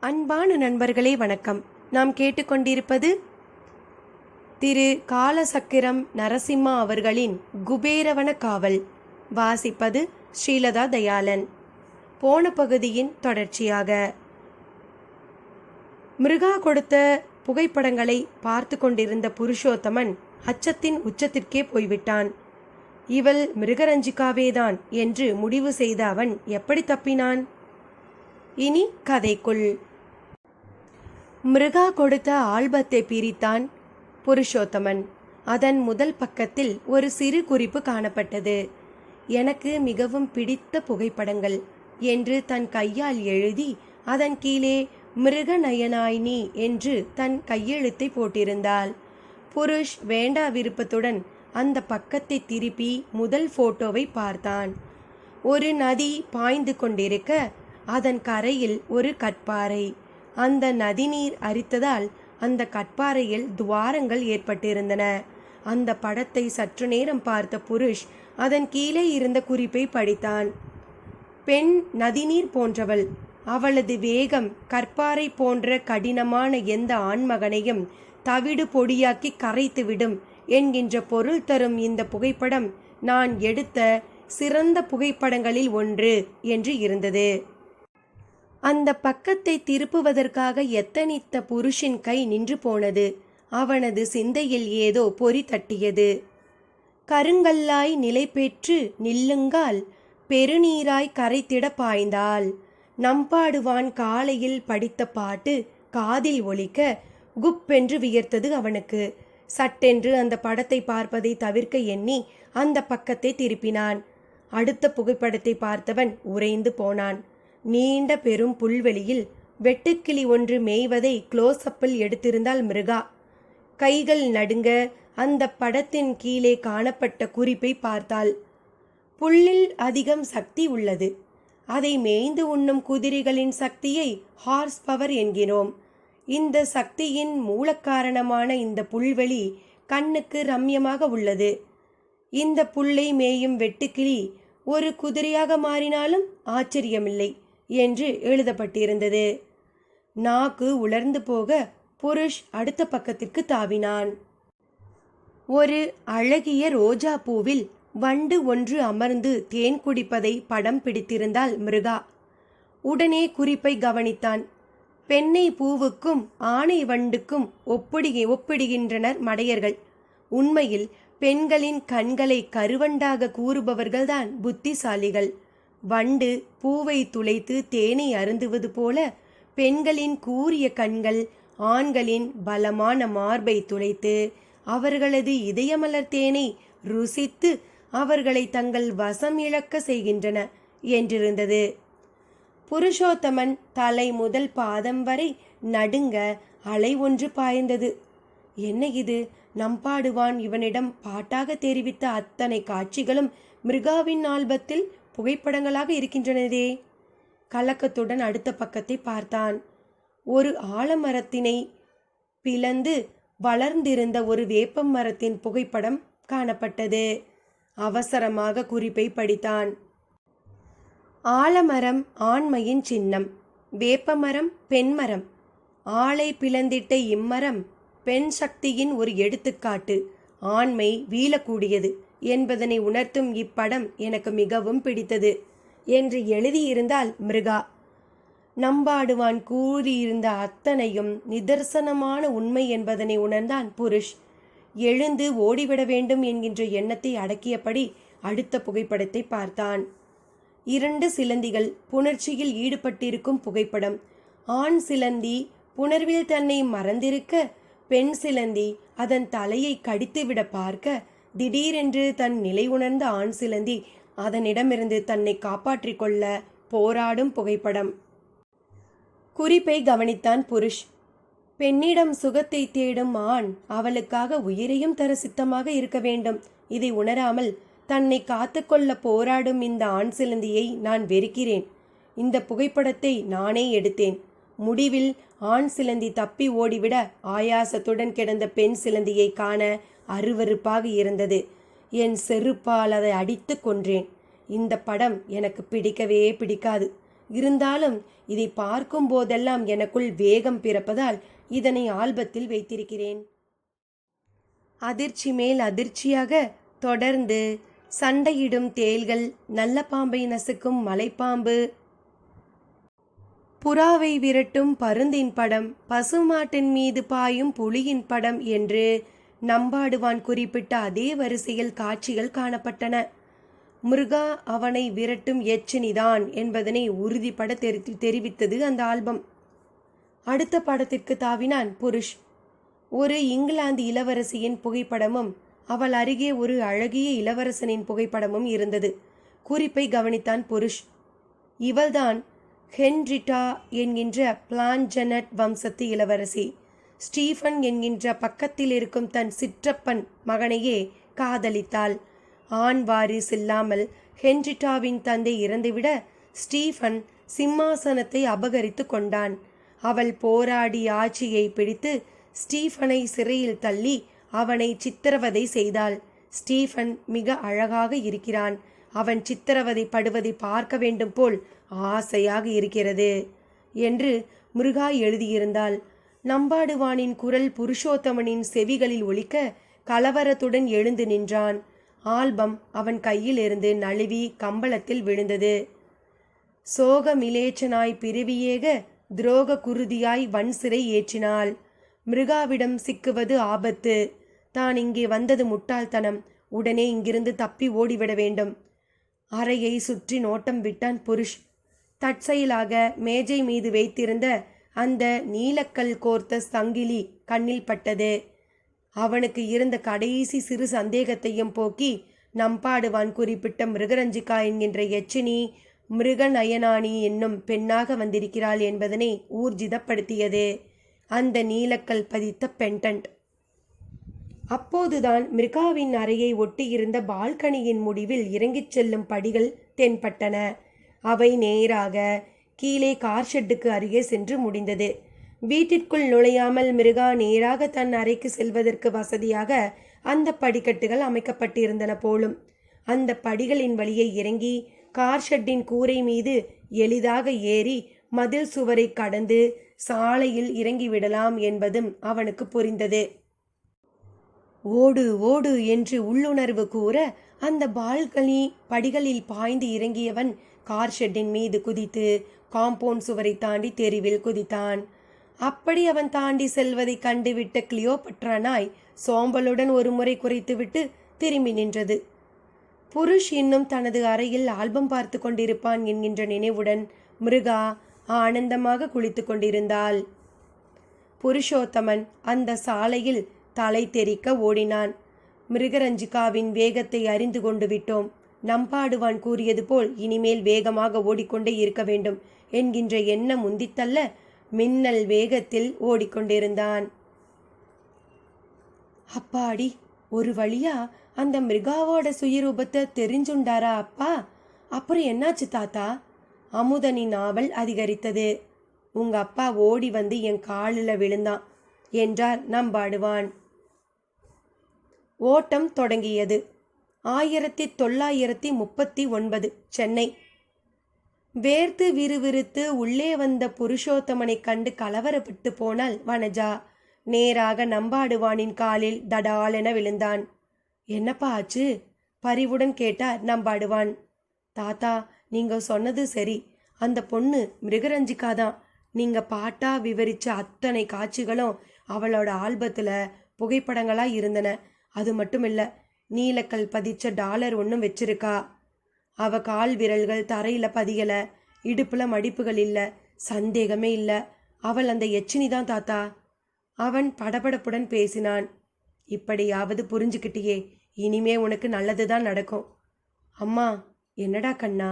அன்பான நண்பர்களே வணக்கம். நாம் கேட்டுக்கொண்டிருப்பது திரு காலசக்கரம் நரசிம்மா அவர்களின் குபேரவன காவல். வாசிப்பது ஸ்ரீலதா தயாளன். போன பகுதியின் தொடர்ச்சியாக மிருகா கொடுத்த புகைப்படங்களை பார்த்து கொண்டிருந்த புருஷோத்தமன் அச்சத்தின் உச்சத்திற்கே போய்விட்டான். இவள் மிருகரஞ்சிகாவேதான் என்று முடிவு செய்த அவன் எப்படி தப்பினான்? இனி கதைக்குள். மிருகா கொடுத்த ஆல்பத்தை பிரித்தான் புருஷோத்தமன். அதன் முதல் பக்கத்தில் ஒரு சிறு குறிப்பு காணப்பட்டது. எனக்கு மிகவும் பிடித்த புகைப்படங்கள் என்று தன் கையால் எழுதி அதன் கீழே மிருகநயனாயினி என்று தன் கையெழுத்தை போட்டிருந்தாள். புருஷ் வேண்டா விருப்பத்துடன் அந்த பக்கத்தை திருப்பி முதல் போட்டோவை பார்த்தான். ஒரு நதி பாய்ந்து கொண்டிருக்க அதன் கரையில் ஒரு கற்பாறை. அந்த நதிநீர் அரித்ததால் அந்த கற்பாறையில் துவாரங்கள் ஏற்பட்டிருந்தன. அந்த படத்தை சற்று நேரம் பார்த்த புருஷ் அதன் கீழே இருந்த குறிப்பை படித்தான். பெண் நதிநீர் போன்றவள். அவளது வேகம் கற்பாறை போன்ற கடினமான எந்த ஆண்மகனையும் தவிடு பொடியாக்கி கரைத்துவிடும் என்கின்ற பொருள் தரும் இந்த புகைப்படம் நான் எடுத்த சிறந்த புகைப்படங்களில் ஒன்று என்று இருந்தது. அந்த பக்கத்தை திருப்புவதற்காக எத்தனித்த புருஷின் கை நின்று போனது. அவனது சிந்தையில் ஏதோ பொறி தட்டியது. கருங்கல்லாய் நிலை பெற்று நில்லுங்கால் பெருநீராய் கரைத்திட பாய்ந்தாள். நம்பாடுவான் காலையில் படித்த பாட்டு காதில் ஒலிக்க குப்பென்று வியர்த்தது அவனுக்கு. சட்டென்று அந்த படத்தை பார்ப்பதை தவிர்க்க எண்ணி அந்த பக்கத்தை திருப்பினான். அடுத்த புகைப்படத்தை பார்த்தவன் உறைந்து போனான். நீண்ட பெரும் புல்வெளியில் வெட்டுக்கிளி ஒன்று மேய்வதை க்ளோஸ்அப்பில் எடுத்திருந்தாள் மிருகா. கைகள் நடுங்க அந்த படத்தின் கீழே காணப்பட்ட குறிப்பை பார்த்தாள். புல்லில் அதிகம் சக்தி உள்ளது. அதை மேய்ந்து உண்ணும் குதிரைகளின் சக்தியை ஹார்ஸ் பவர் என்கிறோம். இந்த சக்தியின் மூலக்காரணமான இந்த புல்வெளி கண்ணுக்கு ரம்யமாக உள்ளது. இந்த புல்லை மேயும் வெட்டுக்கிளி ஒரு குதிரையாக மாறினாலும் ஆச்சரியமில்லை என்று எழுதப்பட்டிருந்தது. நாக்கு உலர்ந்து போக புருஷ் அடுத்த பக்கத்திற்கு தாவினான். ஒரு அழகிய ரோஜா பூவில் வண்டு ஒன்று அமர்ந்து தேன் குடிப்பதை படம் பிடித்திருந்தாள் மிருகா. உடனே குறிப்பை கவனித்தான். பெண்ணை பூவுக்கும் ஆணை வண்டுக்கும் ஒப்பிடுகின்றனர் மடையர்கள். உண்மையில் பெண்களின் கண்களை கருவண்டாக கூறுபவர்கள்தான் புத்திசாலிகள். வண்டு பூவை துளைத்து தேனை அருந்துவது போல பெண்களின் கூரிய கண்கள் ஆண்களின் பலமான மார்பை துளைத்து அவர்களது இதயமலர் தேனை ருசித்து அவர்களை தங்கள் வசம் இழக்க செய்கின்றன என்றிருந்தது. புருஷோத்தமன் தலை முதல் பாதம் வரை நடுங்க அலை ஒன்று பாய்ந்தது. என்ன இது? நம்பாடுவான் இவனிடம் பாட்டாக தெரிவித்த அத்தனை காட்சிகளும் மிருகாவின் ஆல்பத்தில் புகைப்படங்களாக இருக்கின்றனதே. கலக்கத்துடன் அடுத்த பக்கத்தை பார்த்தான். ஒரு ஆலமரத்தினை பிளந்து வளர்ந்திருந்த ஒரு வேப்ப மரத்தின் புகைப்படம் காணப்பட்டது. அவசரமாக குறிப்பை படித்தான். ஆலமரம் ஆண்மையின் சின்னம், வேப்பமரம் பெண்மரம். ஆளை பிளந்திட்ட இம்மரம் பெண் சக்தியின் ஒரு எடுத்துக்காட்டு. ஆண்மை வீழக்கூடியது என்பதனை உணர்த்தும் இப்படம் எனக்கு மிகவும் பிடித்தது என்று எழுதியிருந்தாள் மிருகா. நம்பாடுவான் கூறியிருந்த அத்தனையும் நிதர்சனமான உண்மை என்பதனை உணர்ந்தான் புருஷ். எழுந்து ஓடிவிட வேண்டும் என்கின்ற எண்ணத்தை அடக்கியபடி அடுத்த புகைப்படத்தை பார்த்தான். 2 சிலந்திகள் புணர்ச்சியில் ஈடுபட்டிருக்கும் புகைப்படம். ஆண் சிலந்தி புணர்வில் தன்னை மறந்திருக்க, பெண் சிலந்தி அதன் தலையை கடித்துவிட பார்க்க, திடீரென்று தன் நிலை உணர்ந்த ஆண் சிலந்தி அதனிடமிருந்து தன்னை காப்பாற்றிக் கொள்ள போராடும் புகைப்படம். குறிப்பை கவனித்தான் புருஷ். பெண்ணிடம் சுகத்தை தேடும் ஆண் அவளுக்காக உயிரையும் தர சித்தமாக இருக்க வேண்டும். இதை உணராமல் தன்னை காத்துக்கொள்ள போராடும் இந்த ஆண் சிலந்தியை நான் வெறுக்கிறேன். இந்த புகைப்படத்தை நானே எடுத்தேன். முடிவில் ஆண் சிலந்தி தப்பி ஓடிவிட ஆயாசத்துடன் கிடந்த பெண் சிலந்தியை காண அருவருப்பாக இருந்தது. என் செருப்பால் அதை அடித்து கொன்றேன். இந்த படம் எனக்கு பிடிக்கவே பிடிக்காது. இருந்தாலும் இதை பார்க்கும் போதெல்லாம் எனக்குள் வேகம் பிறப்பதால் இதனை ஆல்பத்தில் வைத்திருக்கிறேன். அதிர்ச்சி மேல் அதிர்ச்சியாக தொடர்ந்து சண்டையிடும் தேள்கள், நல்ல பாம்பை நசுக்கும் மலைப்பாம்பு, புறாவை விரட்டும் பருந்தின் படம், பசுமாட்டின் மீது பாயும் புலியின் படம் என்று நம்பாடுவான் குறிப்பிட்ட அதே வரிசையில் காட்சிகள் காணப்பட்டன. மிருகா அவனை விரட்டும் எச்சினிதான் என்பதனை உறுதிப்பட தெரிவித்தது அந்த ஆல்பம். அடுத்த படத்திற்கு தாவினான் புருஷ். ஒரு இங்கிலாந்து இளவரசியின் புகைப்படமும் அவள் அருகே ஒரு அழகிய இளவரசனின் புகைப்படமும் இருந்தது. குறிப்பை கவனித்தான் புருஷ். இவள்தான் ஹென்ரிட்டா என்கின்ற பிளான்ஜெனட் வம்சத்து இளவரசி. ஸ்டீஃபன் என்கின்ற பக்கத்தில் இருக்கும் தன் சிற்றப்பன் மகனையே காதலித்தாள். ஆண் வாரிசு இல்லாமல் ஹென்ரிட்டாவின் தந்தை இறந்துவிட ஸ்டீஃபன் சிம்மாசனத்தை அபகரித்து கொண்டான். அவள் போராடி ஆட்சியை பிடித்து ஸ்டீஃபனை சிறையில் தள்ளி அவனை சித்திரவதை செய்தாள். ஸ்டீஃபன் மிக அழகாக இருக்கிறான். அவன் சித்திரவதை படுவதை பார்க்க வேண்டும் போல் ஆசையாக இருக்கிறது என்று மிருகா எழுதியிருந்தாள். நம்பாடுவானின் குரல் புருஷோத்தமனின் செவிகளில் ஒலிக்க கலவரத்துடன் எழுந்து நின்றான். ஆல்பம் அவன் கையில் இருந்து நழுவி கம்பளத்தில் விழுந்தது. சோக மிலேச்சனாய் பிரிவியேக துரோக குருதியாய் வன் சிறை ஏற்றினாள். மிருகாவிடம் சிக்குவது ஆபத்து. தான் இங்கே வந்தது முட்டாள்தனம். உடனே இங்கிருந்து தப்பி ஓடிவிட வேண்டும். அறையை சுற்றி நோட்டம் விட்டான் புருஷ். தற்செயலாக மேஜை மீது வைத்திருந்த அந்த நீலக்கல் கோர்த்த சங்கிலி கண்ணில் பட்டது. அவனுக்கு இருந்த கடைசி சிறு சந்தேகத்தையும் போக்கி நம்பாடுவான் குறிப்பிட்ட மிருகரஞ்சிகா என்கின்ற எச்சினி மிருகநயனானி என்னும் பெண்ணாக வந்திருக்கிறாள் என்பதனை ஊர்ஜிதப்படுத்தியது அந்த நீலக்கல் பதித்த பெண்டன்ட். அப்போதுதான் மிருகாவின் அறையை ஒட்டியிருந்த பால்கனியின் முடிவில் இறங்கிச் செல்லும் படிகள் தென்பட்டன. அவை நேராக கீழே கார் ஷெட்டுக்கு அருகே சென்று முடிந்தது. வீட்டிற்குள் நுழையாமல் மிருகா நேராக தன் அறைக்கு செல்வதற்கு வசதியாக அந்த படிக்கட்டுகள் அமைக்கப்பட்டிருந்தன போலும். அந்த படிகளின் வழியை இறங்கி கார் ஷெட்டின் கூரை மீது எளிதாக ஏறி மதில் சுவரை கடந்து சாலையில் இறங்கிவிடலாம் என்பதும் அவனுக்கு புரிந்தது. ஓடு ஓடு என்று உள்ளுணர்வு கூற அந்த பால்கனி படிகளில் பாய்ந்து இறங்கியவன் கார் ஷெட்டின் மீது குதித்து காம்பவுண்ட் சுவரை தாண்டி தெருவில் குதித்தான். அப்படி அவன் தாண்டி செல்வதை கண்டுவிட்ட கிளியோபட்ரா நாய் சோம்பலுடன் ஒரு முறை குறைத்துவிட்டு திரும்பி நின்றது. புருஷ் இன்னும் தனது அறையில் ஆல்பம் பார்த்து கொண்டிருப்பான் என்கின்ற நினைவுடன் மிருகா ஆனந்தமாக குளித்து கொண்டிருந்தாள். புருஷோத்தமன் அந்த சாலையில் தலை தெறிக்க ஓடினான். மிருகரஞ்சிகாவின் வேகத்தை அறிந்து கொண்டு விட்டோம். நம்பாடுவான் கூறியது போல் இனிமேல் வேகமாக ஓடிக்கொண்டே இருக்க வேண்டும் என்கின்ற எண்ணம் முந்தித்தள்ள மின்னல் வேகத்தில் ஓடிக்கொண்டிருந்தான். அப்பாடி, ஒரு வழியா அந்த மிருகாவோட சுயரூபத்தை தெரிஞ்சுண்டாரா அப்பா? அப்புறம் என்னாச்சு தாத்தா? அமுதனின் ஆவல் அதிகரித்தது. உங்க அப்பா ஓடி வந்து என் காலில் விழுந்தான் என்றார் நம்பாடுவான். ஓட்டம் தொடங்கியது. 1939 சென்னை. வேர்த்து விறுவிறுத்து உள்ளே வந்த புருஷோத்தமனை கண்டு கலவரப்பட்டு போனாள் வனஜா. நேராக நம்பாடுவானின் காலில் தடாலென விழுந்தான். என்னப்பா ஆச்சு? பரிவுடன் கேட்டார் நம்பாடுவான். தாத்தா, நீங்க சொன்னது சரி. அந்த பொண்ணு மிருகரஞ்சிகாதான். நீங்க பாட்டா விவரிச்ச அத்தனை காட்சிகளும் அவளோட ஆல்பத்துல புகைப்படங்களா இருந்தன. அது மட்டும் இல்ல, நீலக்கல் பதிச்ச டாலர் ஒன்றும் வச்சிருக்கா. அவ கால் விரல்கள் தரையில பதியல, இடுப்புல மடிப்புகள் இல்ல. சந்தேகமே இல்ல, அவள் அந்த எச்சினி தான் தாத்தா. அவன் படபடப்புடன் பேசினான். இப்படியாவது புரிஞ்சுக்கிட்டியே, இனிமே உனக்கு நல்லதுதான் நடக்கும். அம்மா, என்னடா கண்ணா?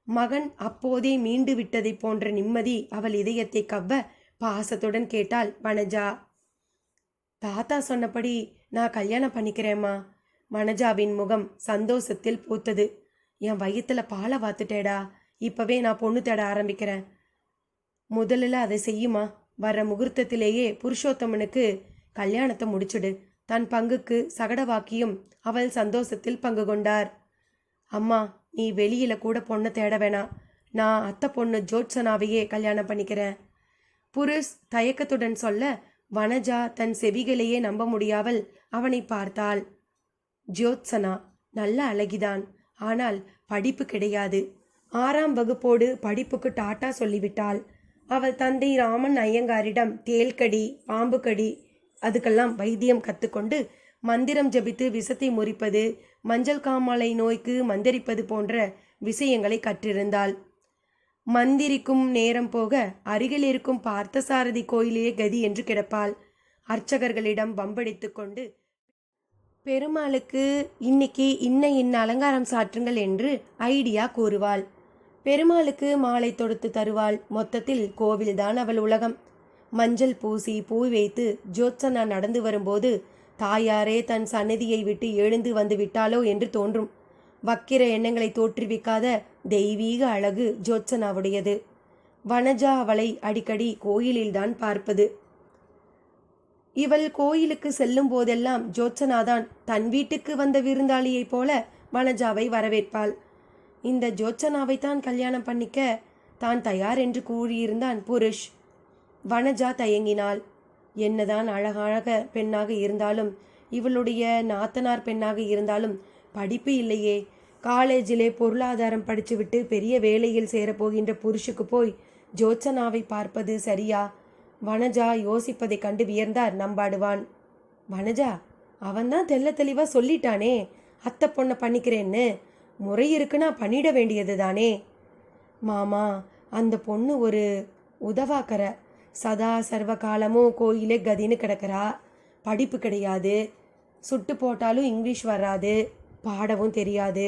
மகன் அப்போதே மீண்டு விட்டதை போன்ற நிம்மதி அவள் இதயத்தை கவ்வ பாசத்துடன் கேட்டாள் வனஜா. தாத்தா சொன்னபடி நான் கல்யாணம் பண்ணிக்கிறேம்மா. வனஜாவின் முகம் சந்தோஷத்தில் பூத்தது. என் வயிற்றுல பாலை வாத்துட்டேடா. இப்பவே நான் பொண்ணு தேட ஆரம்பிக்கிறேன். முதல்ல அதை செய்யுமா. வர்ற முகூர்த்தத்திலேயே புருஷோத்தமனுக்கு கல்யாணத்தை முடிச்சுடு. தன் பங்குக்கு சகடவாக்கியும் அவள் சந்தோஷத்தில் பங்கு கொண்டார். அம்மா, நீ வெளியில கூட பொண்ணை தேட வேணாம். நான் அத்தை பொண்ணு ஜோத்சனாவையே கல்யாணம் பண்ணிக்கிறேன். புருஷ் தயக்கத்துடன் சொல்ல வனஜா தன் செவிகளையே நம்ப முடியாமல் அவனை பார்த்தாள். ஜோத்சனா நல்ல அழகிதான், ஆனால் படிப்பு கிடையாது. 6ஆம் வகுப்போடு படிப்புக்கு டாட்டா சொல்லிவிட்டாள். அவள் தந்தை ராமன் ஐயங்காரிடம் தேள்கடி, பாம்புக்கடி அதுக்கெல்லாம் வைத்தியம் கற்றுக்கொண்டு மந்திரம் ஜபித்து விஷத்தை முறிப்பது, மஞ்சள் காமாலை நோய்க்கு மந்திரிப்பது போன்ற விஷயங்களை கற்றிருந்தாள். மந்திரிக்கும் நேரம் போக அருகில் இருக்கும் பார்த்தசாரதி கோயிலே கதி என்று கிடப்பாள். அர்ச்சகர்களிடம் வம்படித்து கொண்டு பெருமாளுக்கு இன்னைக்கு இன்ன அலங்காரம் சாற்றுங்கள் என்று ஐடியா கூறுவாள். பெருமாளுக்கு மாலை தொடுத்து தருவாள். மொத்தத்தில் கோவில்தான் அவள் உலகம். மஞ்சள் பூசி பூ வைத்து ஜோத்சனா நடந்து வரும்போது தாயாரே தன் சந்நிதியை விட்டு எழுந்து வந்து விட்டாளோ என்று தோன்றும். வக்கிர எண்ணங்களை தோற்றுவிக்காத தெய்வீக அழகு ஜோத்சனாவுடையது. வனஜா அவளை அடிக்கடி கோயிலில்தான் பார்ப்பது. இவள் கோயிலுக்கு செல்லும் போதெல்லாம் ஜோத்சனாதான் தன் வீட்டுக்கு வந்த விருந்தாளியைப் போல வனஜாவை வரவேற்பாள். இந்த ஜோத்சனாவைத்தான் கல்யாணம் பண்ணிக்க தான் தயார் என்று கூறியிருந்தான் புருஷ். வனஜா தயங்கினாள். என்னதான் அழகாக பெண்ணாக இருந்தாலும், இவளுடைய நாத்தனார் பெண்ணாக இருந்தாலும் படிப்பு இல்லையே. காலேஜிலே பொருளாதாரம் படிச்சுவிட்டு பெரிய வேலையில் சேரப்போகின்ற புருஷுக்கு போய் ஜோத்சனாவை பார்ப்பது சரியா? வனஜா யோசிப்பதை கண்டு வியர்ந்தார் நம்பாடுவான். வனஜா, அவன்தான் தெல்ல தெளிவா சொல்லிட்டானே அத்தை பொண்ணை பண்ணிக்கிறேன்னு. முறை இருக்குன்னா பண்ணிட வேண்டியது தானே. மாமா, அந்த பொண்ணு ஒரு உதவாக்கற. சதா சர்வ காலமும் கோயிலே கதின்னு கிடக்கிறா. படிப்பு கிடையாது. சுட்டு போட்டாலும் இங்கிலீஷ் வராது, பாடவும் தெரியாது.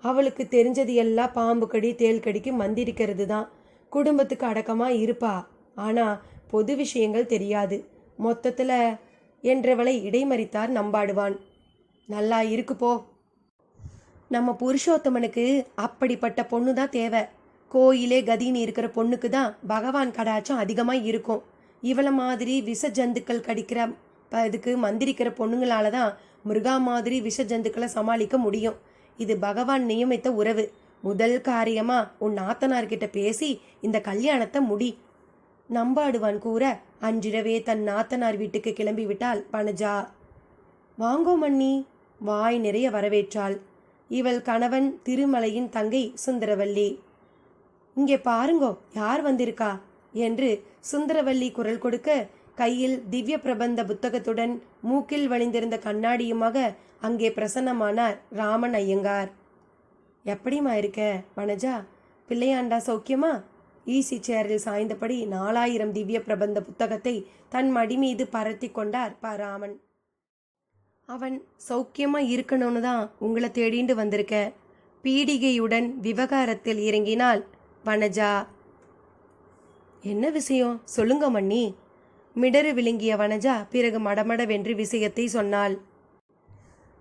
அவளுக்கு தெரிஞ்சது எல்லாம் பாம்பு கடி தேள் கடிக்கு மந்திரிக்கிறது தான். குடும்பத்துக்கு அடக்கமாக இருப்பா, ஆனால் பொது விஷயங்கள் தெரியாது. மொத்தத்தில் என்றவளை இடைமறித்தார் நம்பாடுவான். நல்லா இருக்கு போ. நம்ம புருஷோத்தமனுக்கு அப்படிப்பட்ட பொண்ணு தான் தேவை. கோயிலே கதின்னு இருக்கிற பொண்ணுக்கு தான் பகவான் கடாச்சம் அதிகமாக இருக்கும். இவளை மாதிரி விஷ ஜந்துக்கள் கடிக்கிற இதுக்கு மந்திரிக்கிற பொண்ணுங்களால தான் மிருகா மாதிரி விஷ ஜந்துக்களை சமாளிக்க முடியும். இது பகவான் நியமித்த உறவு. முதல் காரியமாக உன் நாத்தனார்கிட்ட பேசி இந்த கல்யாணத்தை முடி. நம்பாடுவான் கூற அன்றிரவே தன் நாத்தனார் வீட்டுக்கு கிளம்பி விட்டாள் வனஜா. வாங்கோ மன்னி, வாய் நிறைய வரவேற்றாள். இவள் கணவன் திருமலையின் தங்கை சுந்தரவல்லி. இங்கே பாருங்கோ யார் வந்திருக்கா என்று சுந்தரவல்லி குரல் கொடுக்க கையில் திவ்ய பிரபந்த புத்தகத்துடன் மூக்கில் வழிந்திருந்த கண்ணாடியுமாக அங்கே பிரசன்னமானார் ராமன் ஐயங்கார். எப்படிமா இருக்க வனஜா? பிள்ளையாண்டா சௌக்கியமா? ஈசி சேரில் சாய்ந்தபடி 4000 திவ்ய பிரபந்த புத்தகத்தை தன் மடி மீது பரத்தி கொண்டார் ராமன். அவன் சௌக்கியமா இருக்கணும்னு தான் உங்களை தேடிண்டு வந்திருக்க. பீடிகையுடன் விவகாரத்தில் இறங்கினாள் வனஜா. என்ன விஷயம் சொல்லுங்க மன்னி. மிடறு விழுங்கிய வனஜா பிறகு மடமடவென்று விஷயத்தை சொன்னாள்.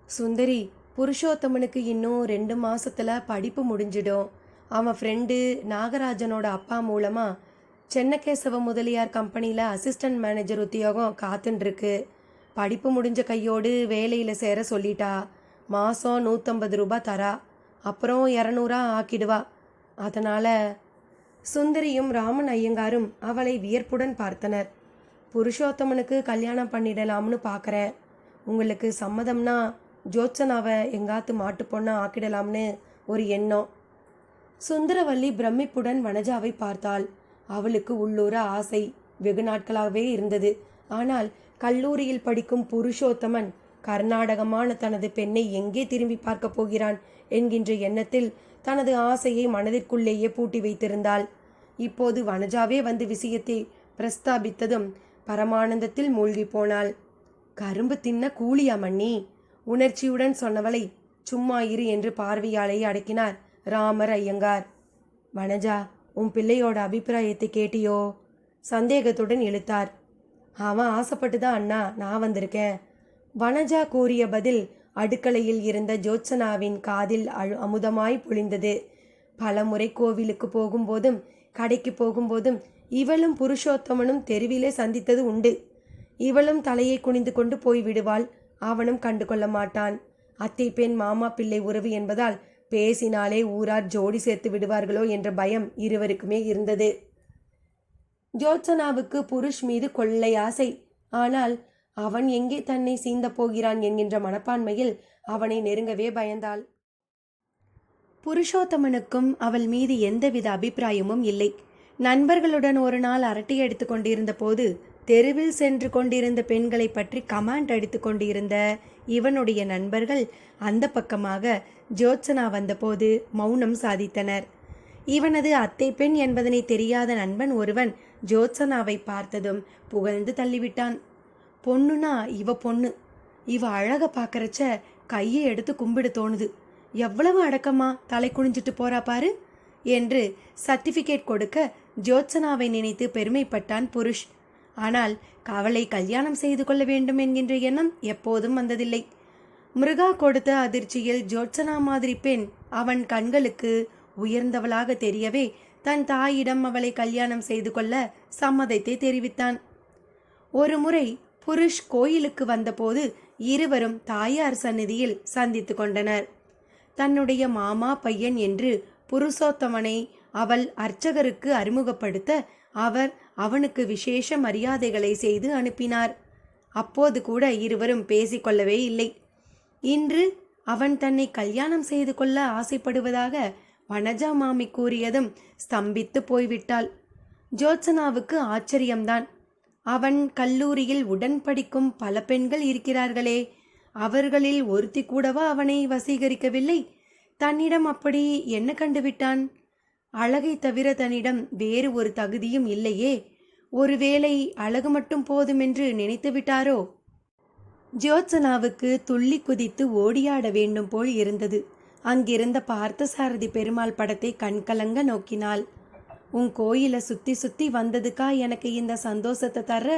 சுந்தரி, புருஷோத்தமனுக்கு இன்னும் 2 மாசத்துல படிப்பு முடிஞ்சிடும். அவன் ஃப்ரெண்டு நாகராஜனோட அப்பா மூலமாக சென்னகேசவ முதலியார் கம்பெனியில் அசிஸ்டன்ட் மேனேஜர் உத்தியோகம் காத்துன்ருக்கு. படிப்பு முடிஞ்ச கையோடு வேலையில் சேர சொல்லிட்டா. மாதம் 150 ரூபாய் தரா, அப்புறம் 200 ஆக்கிடுவா. அதனால் சுந்தரியும் ராமன் ஐயங்காரும் அவளை வியர்ப்புடன் பார்த்தனர். புருஷோத்தமனுக்கு கல்யாணம் பண்ணிடலாம்னு பார்க்குறேன். உங்களுக்கு சம்மதம்னா ஜோத்சனாவை எங்காத்து மாட்டு பொண்ணா ஆக்கிடலாம்னு ஒரு எண்ணம். சுந்தரவல்லி பிரமிப்புடன் வனஜாவை பார்த்தாள். அவளுக்கு உள்ளூர ஆசை வெகு நாட்களாகவே இருந்தது. ஆனால் கல்லூரியில் படிக்கும் புருஷோத்தமன் கர்நாடகமான தனது பெண்ணை எங்கே திரும்பி பார்க்க போகிறான் என்கின்ற எண்ணத்தில் தனது ஆசையை மனதிற்குள்ளேயே பூட்டி வைத்திருந்தாள். இப்போது வனஜாவே வந்து விஷயத்தை பிரஸ்தாபித்ததும் பரமானந்தத்தில் மூழ்கி போனாள். கரும்பு தின்ன கூலியா மன்னி? உணர்ச்சியுடன் சொன்னவளை சும்மா இரு என்று பார்வையாளை அடக்கினார் ராமர் ஐயங்கார். வனஜா, உன் பிள்ளையோட அபிப்பிராயத்தை கேட்டியோ? சந்தேகத்துடன் இழுத்தார். அவன் ஆசைப்பட்டுதான் அண்ணா நான் வந்திருக்கேன். வனஜா கூறிய பதில் அடுக்கலையில் இருந்த ஜோத்சனாவின் காதில் அமுதமாய் பொழிந்தது. பலமுறை கோவிலுக்கு போகும்போதும் கடைக்கு போகும்போதும் இவளும் புருஷோத்தமனும் தெருவிலே சந்தித்தது உண்டு. இவளும் தலையை குனிந்து கொண்டு போய்விடுவாள். அவனும் கண்டு கொள்ள மாட்டான். அத்தை பெண் மாமா பிள்ளை உறவு என்பதால் பேசினாலே ஊரார் ஜோடி சேர்த்து விடுவார்களோ என்ற பயம் இருவருக்குமே இருந்தது. ஜோத்சனாவுக்கு புருஷ் மீது கொள்ளை ஆசை. ஆனால் அவன் எங்கே தன்னை சீந்த போகிறான் என்கின்ற மனப்பான்மையில் அவனை நெருங்கவே பயந்தாள். புருஷோத்தமனுக்கும் அவள் மீது எந்தவித அபிப்பிராயமும் இல்லை. நண்பர்களுடன் ஒரு நாள் அரட்டை அடித்து கொண்டிருந்த போது தெருவில் சென்று கொண்டிருந்த பெண்களை பற்றி கமாண்ட் அடித்து கொண்டிருந்த இவனுடைய நண்பர்கள் அந்த பக்கமாக ஜோத்சனா வந்தபோது மௌனம் சாதித்தனர். இவனது அத்தை பெண் என்பதனை தெரியாத நண்பன் ஒருவன் ஜோத்சனாவை பார்த்ததும் புகழ்ந்து தள்ளிவிட்டான். பொண்ணுனா இவ பொண்ணு, இவ அழக பார்க்கறச்ச கையை எடுத்து கும்பிடு தோணுது, எவ்வளவு அடக்கமா தலை குனிஞ்சிட்டு போறா பாரு என்று சர்டிஃபிகேட் கொடுக்க ஜோத்சனாவை நினைத்து பெருமைப்பட்டான் புருஷ். ஆனால் அவளை கல்யாணம் செய்து கொள்ள வேண்டும் என்கின்ற எண்ணம் எப்போதும் வந்ததில்லை. மிருகா கொடுத்த அதிர்ச்சியில் ஜோத்சனா மாதிரி பெண் அவன் கண்களுக்கு உயர்ந்தவளாக தெரியவே தன் தாயிடம் அவளை கல்யாணம் செய்து கொள்ள சம்மதத்தை தெரிவித்தான். ஒரு முறை புருஷ் கோயிலுக்கு வந்தபோது இருவரும் தாயார் சந்நிதியில் சந்தித்து கொண்டனர். தன்னுடைய மாமா பையன் என்று புருஷோத்தமனை அவள் அர்ச்சகருக்கு அறிமுகப்படுத்த அவர் அவனுக்கு விசேஷ மரியாதைகளை செய்து அனுப்பினார். அப்போது கூட இருவரும் பேசிக்கொள்ளவே இல்லை. இன்று அவன் தன்னை கல்யாணம் செய்து கொள்ள ஆசைப்படுவதாக வனஜா மாமி கூறியதும் ஸ்தம்பித்து போய்விட்டாள். ஜோத்சனாவுக்கு ஆச்சரியம்தான். அவன் கல்லூரியில் உடன் படிக்கும் பல பெண்கள் இருக்கிறார்களே, அவர்களில் ஒருத்தி கூடவா அவனை வசீகரிக்கவில்லை? தன்னிடம் அப்படி என்ன கண்டுவிட்டான்? அழகை தவிர தன்னிடம் வேறு ஒரு தகுதியும் இல்லையே. ஒருவேளை அழகு மட்டும் போதுமென்று நினைத்து விட்டாரோ? ஜோத்சனாவுக்கு துள்ளி குதித்து ஓடியாட வேண்டும் போல் இருந்தது. அங்கிருந்த பார்த்தசாரதி பெருமாள் படத்தை கண்கலங்க நோக்கினாள். உன் கோயிலை சுத்தி சுத்தி வந்ததுக்கா எனக்கு இந்த சந்தோஷத்தை தர்ற?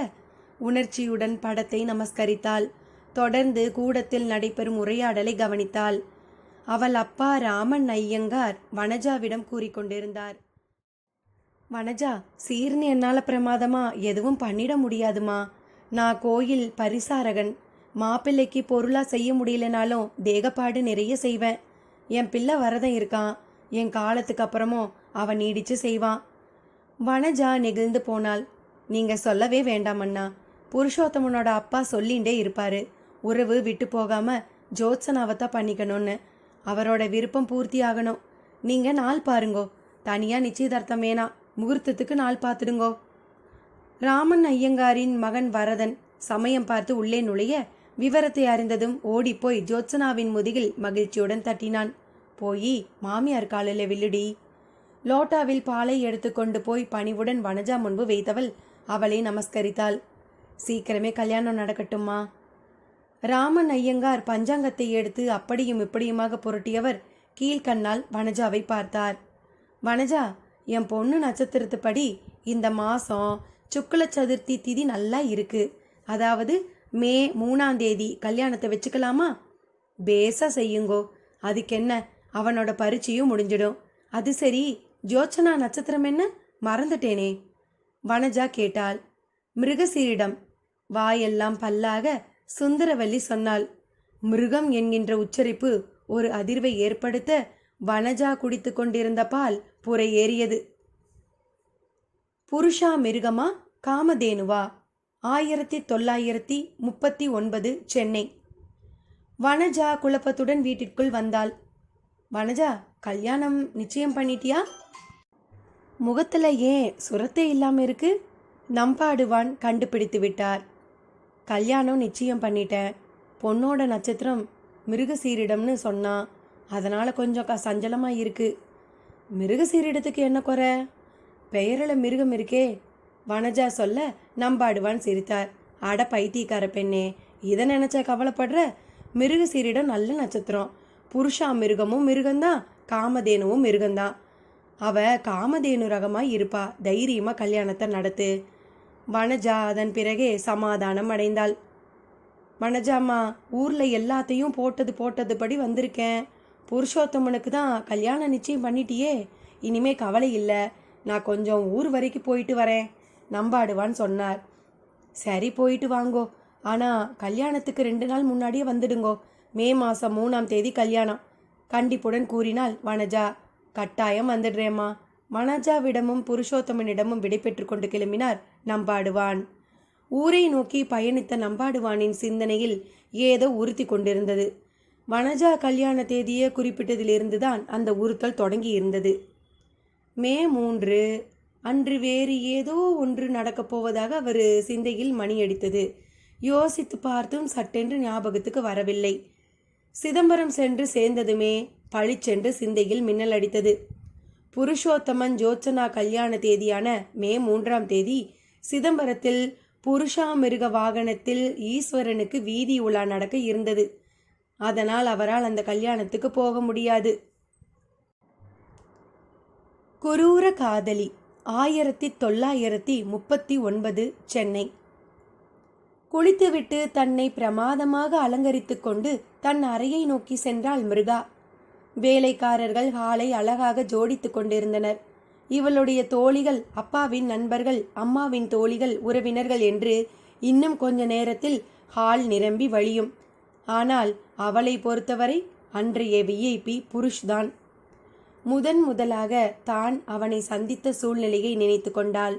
உணர்ச்சியுடன் படத்தை நமஸ்கரித்தாள். தொடர்ந்து கூடத்தில் நடைபெறும் உரையாடலை கவனித்தாள். அவள் அப்பா ராமன் ஐயங்கார் வனஜாவிடம் கூறிக்கொண்டிருந்தார். வனஜா, சீர்னு என்னால் பிரமாதமா எதுவும் பண்ணிட முடியாதுமா. நான் கோயில் பரிசாரகன். மாப்பிள்ளைக்கு பொருளாக செய்ய முடியலனாலும் தேகப்பாடு நிறைய செய்வேன். என் பிள்ளை வரதன் இருக்கான். என் காலத்துக்கு அப்புறமும் அவன் நீடிச்சு செய்வான். வனஜா நெகிழ்ந்து போனாள். நீங்கள் சொல்லவே வேண்டாம் அண்ணா. புருஷோத்தமனோட அப்பா சொல்லிகிட்டே இருப்பார், உறவு விட்டு போகாமல் ஜோத்சனாவைத்தான் பண்ணிக்கணும்னு. அவரோட விருப்பம் பூர்த்தி ஆகணும். நீங்கள் நாள் பாருங்கோ. தனியாக நிச்சயதார்த்தம் வேணாம், முகூர்த்தத்துக்கு நாள் பார்த்துடுங்கோ. ராமன் ஐயங்காரின் மகன் வரதன் சமயம் பார்த்து உள்ளே நுழைய விவரத்தை அறிந்ததும் ஓடிப்போய் ஜோத்சனாவின் முதுகில் மகிழ்ச்சியுடன் தட்டினான். போய் மாமியார் காலில் வில்லுடி. லோட்டாவில் பாலை எடுத்துக்கொண்டு போய் பணிவுடன் வனஜா முன்பு வைத்தவள் அவளை நமஸ்கரித்தாள். சீக்கிரமே கல்யாணம் நடக்கட்டுமா? ராமன் ஐயங்கார் பஞ்சாங்கத்தை எடுத்து அப்படியும் இப்படியுமாக புரட்டியவர் கீழ்கண்ணால் வனஜாவை பார்த்தார். வனஜா, என் பொண்ணு நட்சத்திரத்துப்படி இந்த மாதம் சுக்ல சதுர்த்தி திதி நல்லா இருக்கு. அதாவது மே 3ஆம் தேதி கல்யாணத்தை வச்சுக்கலாமா? பேசா செய்யுங்கோ. அதுக்கென்ன, அவனோட பரீட்சையும் முடிஞ்சிடும். அது சரி, ஜோத்சனா நட்சத்திரம் என்ன? மறந்துட்டேனே. வனஜா கேட்டாள். மிருகசீரிடம். வாயெல்லாம் பல்லாக சுந்தரவல்லி சொன்னாள். மிருகம் என்கின்ற உச்சரிப்பு ஒரு அதிர்வை ஏற்படுத்த வனஜா குடித்து கொண்டிருந்த பால் புரை ஏறியது. புருஷா மிருகமா காமதேனுவா? 1939 சென்னை. வனஜா குழப்பத்துடன் வீட்டிற்குள் வந்தாள். வனஜா, கல்யாணம் நிச்சயம் பண்ணிட்டியா? முகத்தில் ஏன் சுரத்தே இல்லாமல் இருக்கு? நம்பாடுவான் கண்டுபிடித்து விட்டார். கல்யாணம் நிச்சயம் பண்ணிட்டேன். பொண்ணோட நட்சத்திரம் மிருகசீரிடம்னு சொன்னான். அதனால் கொஞ்சம் சஞ்சலமாக இருக்கு. மிருகசீரிடத்துக்கு என்ன குறை? பெயரில் மிருகம் இருக்கே. வனஜா சொல்ல நம்பாடுவான் சிரித்தார். அட பைத்தியக்கார பெண்ணே, இதை நினச்சா கவலைப்படுற? மிருகசீரிடம் நல்ல நட்சத்திரம். புருஷா மிருகமும் மிருகந்தான், காமதேனுவும் மிருகந்தான். அவ காமதேனு ரகமாக இருப்பா. தைரியமாக கல்யாணத்தை நடத்து. வனஜா அதன் பிறகே சமாதானம் அடைந்தாள். வனஜாம்மா, ஊரில் எல்லாத்தையும் போட்டதுபடி வந்திருக்கேன். புருஷோத்தமனுக்கு தான் கல்யாணம் நிச்சயம் பண்ணிட்டியே, இனிமே கவலை இல்லை. நான் கொஞ்சம் ஊர் வரைக்கும் போயிட்டு வரேன், நம்பாடுவான்னு சொன்னார். சரி, போயிட்டு வாங்கோ. ஆனால் கல்யாணத்துக்கு 2 நாள் முன்னாடியே வந்துடுங்கோ. மே மாதம் 3ஆம் தேதி கல்யாணம். கண்டிப்புடன் கூறினாள் வனஜா. கட்டாயம் வந்துடுறேம்மா. வனஜாவிடமும் புருஷோத்தமனிடமும் விடைபெற்று கொண்டு கிளம்பினார் நம்பாடுவான். ஊரை நோக்கி பயணித்த நம்பாடுவானின் சிந்தனையில் ஏதோ உறுத்தி கொண்டிருந்தது. வனஜா கல்யாண தேதியை குறிப்பிட்டதிலிருந்துதான் அந்த உறுத்தல் தொடங்கி இருந்தது. மே 3 அன்று வேறு ஏதோ ஒன்று நடக்கப் போவதாக அவர் சிந்தையில் மணியடித்தது. யோசித்து பார்த்தும் சட்டென்று ஞாபகத்துக்கு வரவில்லை. சிதம்பரம் சென்று சேர்ந்ததுமே பளிச்சென்று சிந்தையில் மின்னல் அடித்தது. புருஷோத்தமன் ஜோத்சனா கல்யாண தேதியான மே 3ஆம் தேதி சிதம்பரத்தில் புருஷாமிருக வாகனத்தில் ஈஸ்வரனுக்கு வீதி உலா நடக்க இருந்தது. அதனால் அவரால் அந்த கல்யாணத்துக்கு போக முடியாது. குரூர காதலி 1939 சென்னை. குளித்துவிட்டு தன்னை பிரமாதமாக அலங்கரித்து கொண்டு தன் அறையை நோக்கி சென்றாள் மிருகா. வேலைக்காரர்கள் ஹாலை அழகாக ஜோடித்து கொண்டிருந்தனர். இவளுடைய தோழிகள் அப்பாவின் நண்பர்கள், அம்மாவின் தோழிகள், உறவினர்கள் என்று இன்னும் கொஞ்ச நேரத்தில் ஹால் நிரம்பி வழியும். ஆனால் அவளை பொறுத்தவரை அன்றைய விஐபி புருஷ்தான். முதலாக தான் அவனை சந்தித்த சூழ்நிலையை நினைத்து கொண்டாள்.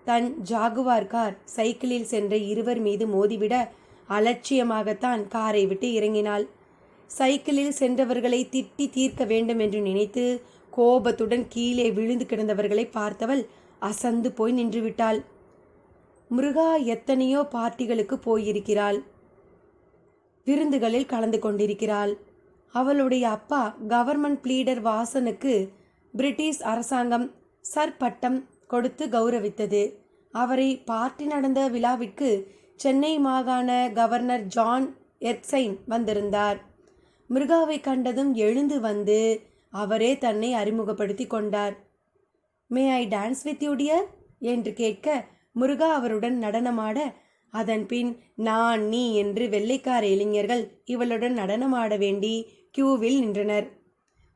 தன் ஜாகுவார் கார் சைக்கிளில் சென்ற இருவர் மீது மோதிவிட அலட்சியமாகத்தான் காரை விட்டு இறங்கினாள். சைக்கிளில் சென்றவர்களை திட்டி தீர்க்க வேண்டும் என்று நினைத்து கோபத்துடன் கீழே விழுந்து கிடந்தவர்களை பார்த்தவள் அசந்து போய் நின்றுவிட்டாள். மிருகா எத்தனையோ பார்ட்டிகளுக்கு போயிருக்கிறாள். விருந்துகளில் கலந்து கொண்டிருக்கிறாள். அவளுடைய அப்பா கவர்மெண்ட் ப்ளீடர் வாசனுக்கு பிரிட்டிஷ் அரசாங்கம் சர் பட்டம் கொடுத்து கௌரவித்தது. அவரை பார்ட்டி நடந்த விழாவிற்கு சென்னை மாகாண கவர்னர் ஜான் எர்க்சைன் வந்திருந்தார். மிருகாவை கண்டதும் எழுந்து வந்து அவரே தன்னை அறிமுகப்படுத்தி கொண்டார். மே ஐ டான்ஸ் வித் யூ டியர் என்று கேட்க மிருகா அவருடன் நடனமாட, அதன் பின் நான் நீ என்று வெள்ளைக்கார இளைஞர்கள் இவளுடன் நடனமாட வேண்டி கியூவில் நின்றனர்.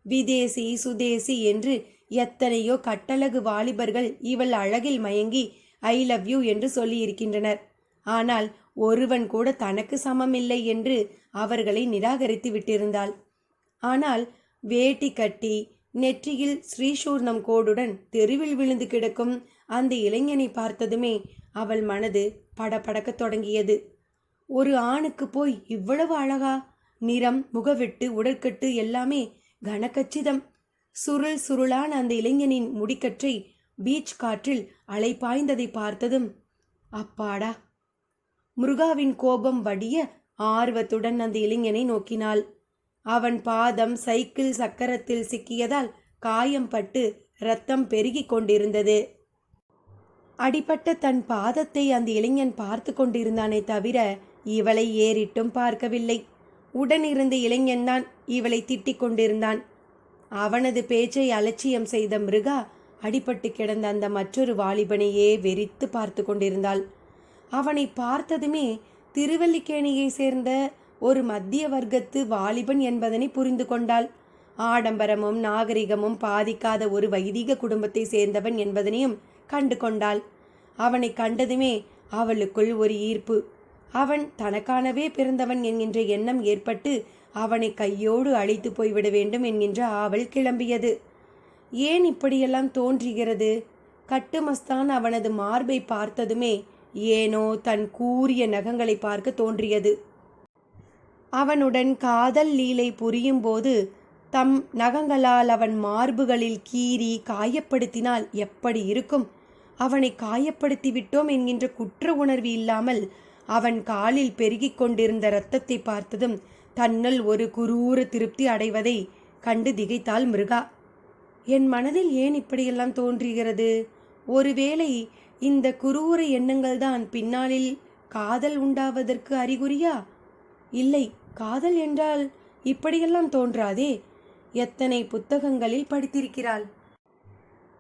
விதேசி சுதேசி என்று எத்தனையோ கட்டழகு வாலிபர்கள் இவள் அழகில் மயங்கி ஐ லவ் யூ என்று சொல்லியிருக்கின்றனர். ஆனால் ஒருவன் கூட தனக்கு சமமில்லை என்று அவர்களை நிராகரித்து விட்டிருந்தாள். ஆனால் வேட்டி கட்டி நெற்றியில் ஸ்ரீசூர்ணம் கோடுடன் தெருவில் விழுந்து கிடக்கும் அந்த இளைஞனை பார்த்ததுமே அவள் மனது படபடக்க தொடங்கியது. ஒரு ஆணுக்கு போய் இவ்வளவு அழகா? நிறம், முகவெட்டு, உடற்கட்டு எல்லாமே கனகச்சிதம். சுருள் சுருளான அந்த இளைஞனின் முடிக்கற்றை பீச் காற்றில் அலை பாய்ந்ததை பார்த்ததும் அப்பாடா! மிருகாவின் கோபம் வடிய ஆர்வத்துடன் அந்த இளைஞனை நோக்கினாள். அவன் பாதம் சைக்கிள் சக்கரத்தில் சிக்கியதால் காயம் பட்டு இரத்தம் பெருகி கொண்டிருந்தது. அடிபட்ட தன் பாதத்தை அந்த இளைஞன் பார்த்து கொண்டிருந்தானே தவிர இவளை ஏறிட்டும் பார்க்கவில்லை. உடனிருந்த இளைஞன்தான் இவளை திட்டிக் கொண்டிருந்தான். அவனது பேச்சை அலட்சியம் செய்த மிருகா அடிபட்டு கிடந்த அந்த மற்றொரு வாலிபனையே வெறித்து பார்த்து கொண்டிருந்தாள். அவனை பார்த்ததுமே திருவல்லிக்கேணியை சேர்ந்த ஒரு மத்திய வர்க்கத்து வாலிபன் என்பதனை புரிந்து கொண்டாள். ஆடம்பரமும் நாகரிகமும் பாதிக்காத ஒரு வைதிக குடும்பத்தை சேர்ந்தவன் என்பதனையும் கண்டு கொண்டாள். அவனை கண்டதுமே அவளுக்குள் ஒரு ஈர்ப்பு. அவன் தனக்கானவே பிறந்தவன் என்கின்ற எண்ணம் ஏற்பட்டு அவனை கையோடு அழைத்து போய்விட வேண்டும் என்கின்ற ஆவல் கிளம்பியது. ஏன் இப்படியெல்லாம் தோன்றுகிறது? கட்டுமஸ்தான் அவனது மார்பை பார்த்ததுமே ஏனோ தன் கூரிய நகங்களை பார்க்க தோன்றியது. அவனுடன் காதல் லீலை புரியும் போது தம் நகங்களால் அவன் மார்புகளில் கீறி காயப்படுத்தினால் எப்படி இருக்கும்? அவனை காயப்படுத்தி விட்டோம் என்கின்ற குற்ற உணர்வு இல்லாமல் அவன் காலில் பெருகிக் கொண்டிருந்த இரத்தத்தை பார்த்ததும் தன்னுள் ஒரு குரூர திருப்தி அடைவதை கண்டு திகைத்தாள் மிருகா. என் மனதில் ஏன் இப்படியெல்லாம் தோன்றுகிறது? ஒருவேளை இந்த குரூர எண்ணங்கள் தான் பின்னாளில் காதல் உண்டாவதற்கு அறிகுறியா? இல்லை, காதல் என்றால் இப்படியெல்லாம் தோன்றாதே. எத்தனை புத்தகங்களில் படித்திருக்கிறாள்.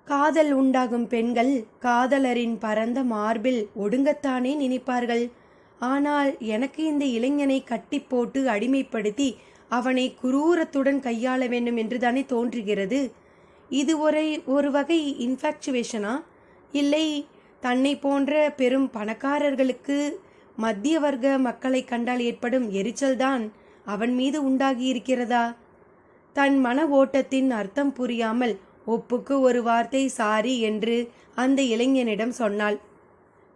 காதல் உண்டாகும் பெண்கள் காதலரின் பரந்த மார்பில் ஒடுங்கத்தானே நினைப்பார்கள். ஆனால் எனக்கு இந்த இளைஞனை கட்டி போட்டு அடிமைப்படுத்தி அவனை குரூரத்துடன் கையாள வேண்டும் என்று தானே தோன்றுகிறது. இது ஒரு வகை இன்ஃபாக்சுவேஷனா? இல்லை தன்னை போன்ற பெரும் பணக்காரர்களுக்கு மத்திய வர்க்க மக்களை கண்டால் ஏற்படும் எரிச்சல்தான் அவன் மீது உண்டாகி இருக்கிறதா? தன் மன ஓட்டத்தின் அர்த்தம் புரியாமல் ஒப்புக்கு ஒரு வார்த்தை சாரி என்று அந்த இளைஞனிடம் சொன்னாள்.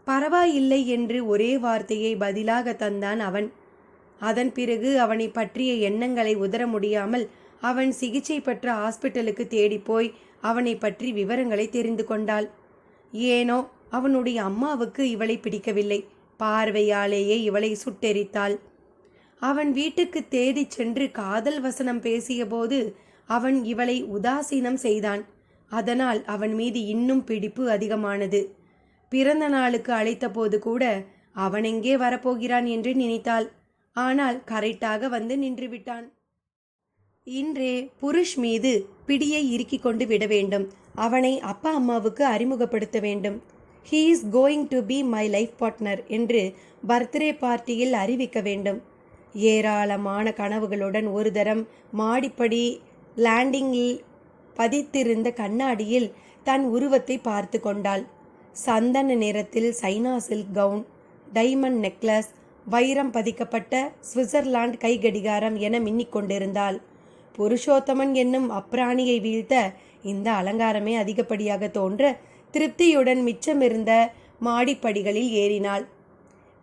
பரவாயில்லை என்று ஒரே வார்த்தையை பதிலாக தந்தான் அவன். அதன் பிறகு அவனை பற்றிய எண்ணங்களை உதற முடியாமல் அவன் சிகிச்சை பெற்ற ஹாஸ்பிட்டலுக்கு தேடிப்போய் அவனை பற்றி விவரங்களை தெரிந்து கொண்டாள். ஏனோ அவனுடைய அம்மாவுக்கு இவளை பிடிக்கவில்லை. பார்வையாலேயே இவளை சுட்டெரித்தாள். அவன் வீட்டுக்கு தேடிச் சென்று காதல் வசனம் பேசியபோது அவன் இவளை உதாசீனம் செய்தான். அதனால் அவன் மீது இன்னும் பிடிப்பு அதிகமானது. பிறந்த நாளுக்கு அழைத்த போது கூட அவன் எங்கே வரப்போகிறான் என்று நினைத்தாள். ஆனால் கரெக்டாக வந்து நின்று விட்டான். இன்றே புருஷ் மீது பிடியை இறுக்கிக் கொண்டு விட வேண்டும். அவனை அப்பா அம்மாவுக்கு அறிமுகப்படுத்த வேண்டும். He is going to be my life partner என்று பர்த்டே பார்ட்டியில் அறிவிக்க வேண்டும். ஏராளமான கனவுகளுடன் ஒரு தரம் மாடிப்படி லேண்டிங்கில் பதித்திருந்த கண்ணாடியில் தன் உருவத்தை பார்த்து கொண்டாள். சந்தன நிறத்தில் China silk gown, diamond necklace, வைரம் பதிக்கப்பட்ட சுவிட்சர்லாந்து கைகடிகாரம் என மின்னிக் கொண்டிருந்தாள். புருஷோத்தமன் என்னும் அப்ராணியை வீழ்த்த இந்த அலங்காரமே அதிகப்படியாக தோன்ற திருப்தியுடன் மிச்சமிருந்த மாடிப்படிகளில் ஏறினாள்.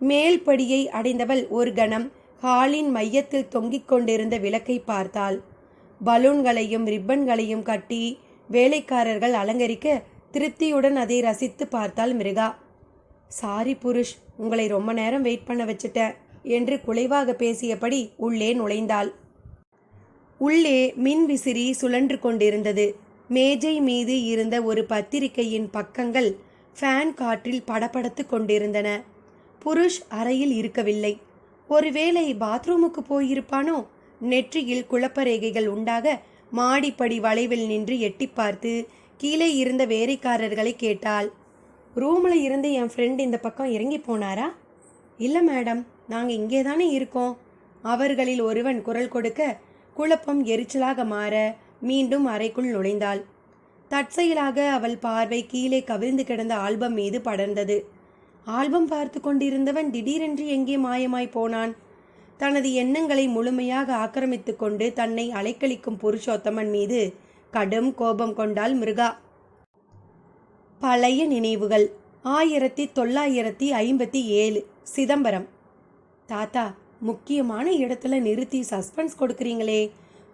மேல் படியை அடைந்தவள் ஒரு கணம் ஹாலின் மையத்தில் தொங்கிக் கொண்டிருந்த விளக்கை பார்த்தாள். பலூன்களையும் ரிப்பன்களையும் கட்டி வேலைக்காரர்கள் அலங்கரிக்க திருப்தியுடன் அதை ரசித்து பார்த்தாள் மிருகா. சாரி புருஷ், உங்களை ரொம்ப நேரம் வெயிட் பண்ண வச்சுட்டேன் என்று குலைவாக பேசியபடி உள்ளே நுழைந்தாள். உள்ளே மின் விசிறி சுழன்று கொண்டிருந்தது. மேஜை மீது இருந்த ஒரு பத்திரிகையின் பக்கங்கள் ஃபேன் காற்றில் படபடத்து கொண்டிருந்தன. புருஷ் அறையில் இருக்கவில்லை. ஒருவேளை பாத்ரூமுக்கு போயிருப்பானோ? நெற்றியில் குழப்பரேகைகள் உண்டாக மாடிப்படி வளைவில் நின்று எட்டி பார்த்து கீழே இருந்த வேலைக்காரர்களை கேட்டாள். ரூமில் இருந்து என் ஃப்ரெண்ட் இந்த பக்கம் இறங்கி போனாரா? இல்லை மேடம், நாங்கள் இங்கே தானே இருக்கோம். அவர்களில் ஒருவன் குரல் கொடுக்க குழப்பம் எரிச்சலாக மாற மீண்டும் அறைக்குள் நுழைந்தாள். தற்செயலாக அவள் பார்வை கீழே கவிழ்ந்து கிடந்த ஆல்பம் மீது படர்ந்தது. ஆல்பம் பார்த்து கொண்டிருந்தவன் திடீரென்று எங்கே மாயமாய் போனான்? தனது எண்ணங்களை முழுமையாக ஆக்கிரமித்து கொண்டு தன்னை அலைக்கழிக்கும் புருஷோத்தமன் மீது கடும் கோபம் கொண்டாள் மிருகா. பழைய நினைவுகள். 1957 சிதம்பரம். தாத்தா, முக்கியமான இடத்துல நிறுத்தி சஸ்பென்ஸ் கொடுக்குறீங்களே.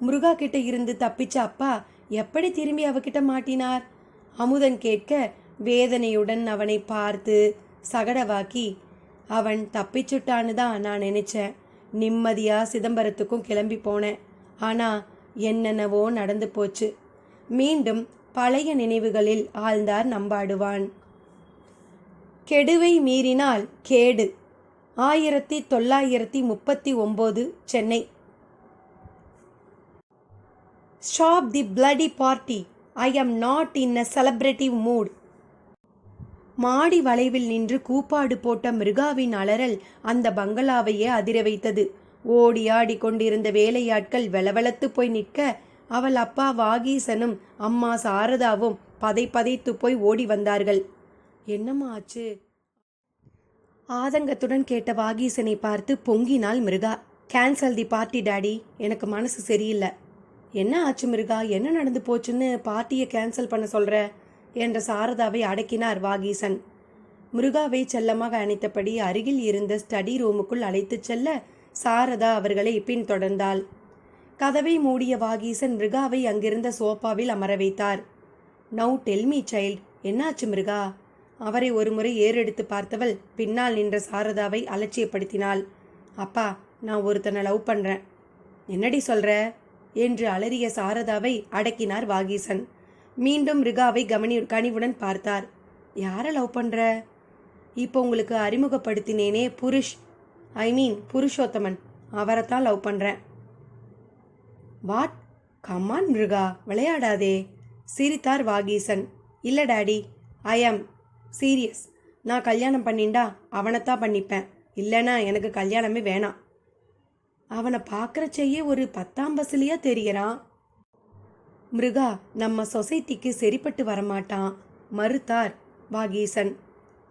முருகா கிட்ட இருந்து தப்பிச்ச அப்பா எப்படி திரும்பி அவகிட்ட மாட்டினார்? அமுதன் கேட்க வேதனையுடன் அவனை பார்த்து சகடவாக்கி, அவன் தப்பிச்சுட்டான்னு தான் நான் நினைச்சேன். நிம்மதியா சிதம்பரத்துக்கும் கிளம்பி போனேன். ஆனா என்னென்னவோ நடந்து போச்சு. மீண்டும் பழைய நினைவுகளில் ஆழ்ந்தார் நம்பாடுவான். கெடுவை மீறினால் கேடு. 1939 Chennai. Stop the bloody party. I am not in a celebrative mood. மாடி வளைவில் நின்று கூப்பாடு போட்ட மிருகாவின் அலறல் அந்த பங்களாவையே அதிர வைத்தது. ஓடி ஆடி கொண்டிருந்த வேலையாட்கள் வெலவெலத்து போய் நிற்க அவள் அப்பா வாகீசனும் அம்மா சாரதாவும் பதைத்து போய் ஓடி வந்தார்கள். என்னம்மா ஆச்சு? ஆதங்கத்துடன் கேட்ட வாகீசனை பார்த்து பொங்கினாள் மிருகா. கேன்சல் தி பார்ட்டி டாடி, எனக்கு மனசு சரியில்லை. என்ன ஆச்சு மிருகா, என்ன நடந்து போச்சுன்னு பார்ட்டியை கேன்சல் பண்ண சொல்கிற என்ற சாரதாவை அடக்கினார் வாகீசன். மிருகாவை செல்லமாக அணைத்தபடி அருகில் இருந்த ஸ்டடி ரூமுக்குள் அழைத்துச் செல்ல சாரதா அவர்களை பின்தொடர்ந்தாள். கதவை மூடிய வாகீசன் மிருகாவை அங்கிருந்த சோஃபாவில் அமர வைத்தார். நவ் டெல் மீ சைல்ட், என்னாச்சு மிருகா? அவரை ஒருமுறை ஏறெடுத்து பார்த்தவள் பின்னால் நின்ற சாரதாவை அலட்சியப்படுத்தினாள். அப்பா, நான் ஒருத்தனை லவ் பண்ணுறேன். என்னடி சொல்கிற என்று அலறிய சாரதாவை அடக்கினார் வாகீசன். மீண்டும் மிருகாவை கனிவுடன் பார்த்தார். யாரை லவ் பண்ணுற? இப்போ உங்களுக்கு அறிமுகப்படுத்தினேனே, புருஷோத்தமன், அவரைத்தான் லவ் பண்ணுறேன். வாட்? கம்மான் மிருகா, விளையாடாதே, சிரித்தார் வாகீசன். இல்லை டாடி, ஐ ஆம் சீரியஸ். நான் கல்யாணம் பண்ணிண்டா அவனைத்தான் பண்ணிப்பேன். இல்லைனா எனக்கு கல்யாணமே வேணாம். அவனை பார்க்குறச்சையே ஒரு 10ஆம் பஸ்லையா தெரியறான். மிருகா நம்ம சொசைட்டிக்கு சரிப்பட்டு வரமாட்டான், மறுத்தார் வாகீசன்.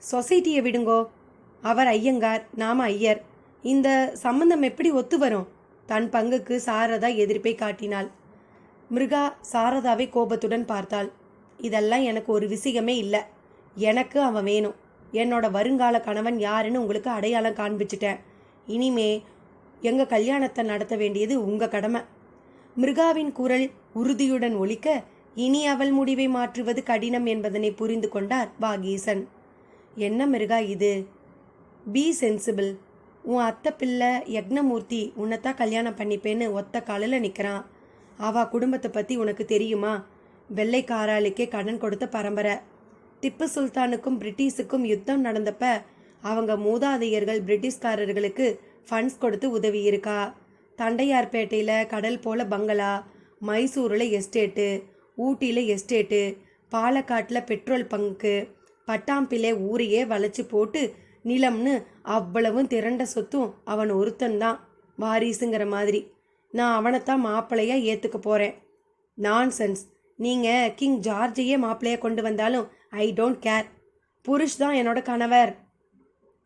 சொசைட்டியை விடுங்கோ, அவர் ஐயங்கார், நாம ஐயர். இந்த சம்பந்தம் எப்படி ஒத்து வரும்? தன் பங்குக்கு சாரதா எதிர்ப்பை காட்டினாள். மிருகா சாரதாவை கோபத்துடன் பார்த்தாள். இதெல்லாம் எனக்கு ஒரு விஷயமே இல்லை. எனக்கு அவன் வேணும். என்னோட வருங்கால கணவன் யாருன்னு உங்களுக்கு அடையாளம் காண்பிச்சிட்டேன். இனிமே எங்க கல்யாணத்தை நடத்த வேண்டியது உங்க கடமை. மிருகாவின் குரல் உறுதியுடன் ஒலிக்க, இனி அவள் முடிவை மாற்றுவது கடினம் என்பதனை புரிந்து கொண்டார் வாகீசன். என்ன மிருகா இது? Be sensible. உன் அத்தை பிள்ளை யக்னமூர்த்தி உன்னைத்தான் கல்யாணம் பண்ணிப்பேன்னு ஒத்த காலில் நிற்கிறான். அவ குடும்பத்தை பற்றி உனக்கு தெரியுமா? வெள்ளைக்காராளுக்கே கடன் கொடுத்த பரம்பரை. திப்பு சுல்தானுக்கும் பிரிட்டிஷுக்கும் யுத்தம் நடந்தப்ப அவங்க மூதாதையர்கள் பிரிட்டிஷ்காரர்களுக்கு ஃபண்ட்ஸ் கொடுத்து உதவி இருக்கா. தண்டையார்பேட்டையில் கடல் போல பங்களா, மைசூரில் எஸ்டேட்டு, ஊட்டியில் எஸ்டேட்டு, பாலக்காட்டில் பெட்ரோல் பங்கு, பட்டாம்பிலே ஊரையே வளைச்சி போட்டு நிலம்னு அவ்வளவும் திரண்ட சொத்தும் அவன் ஒருத்தன்தான் வாரிசுங்கிற மாதிரி. நான் அவனைத்தான் மாப்பிள்ளையாக ஏற்றுக்க போகிறேன். நான்சென்ஸ். நீங்கள் கிங் ஜார்ஜையே மாப்பிள்ளையாக கொண்டு வந்தாலும் ஐ டோன்ட் கேர். புருஷ் தான் என்னோட கணவர்.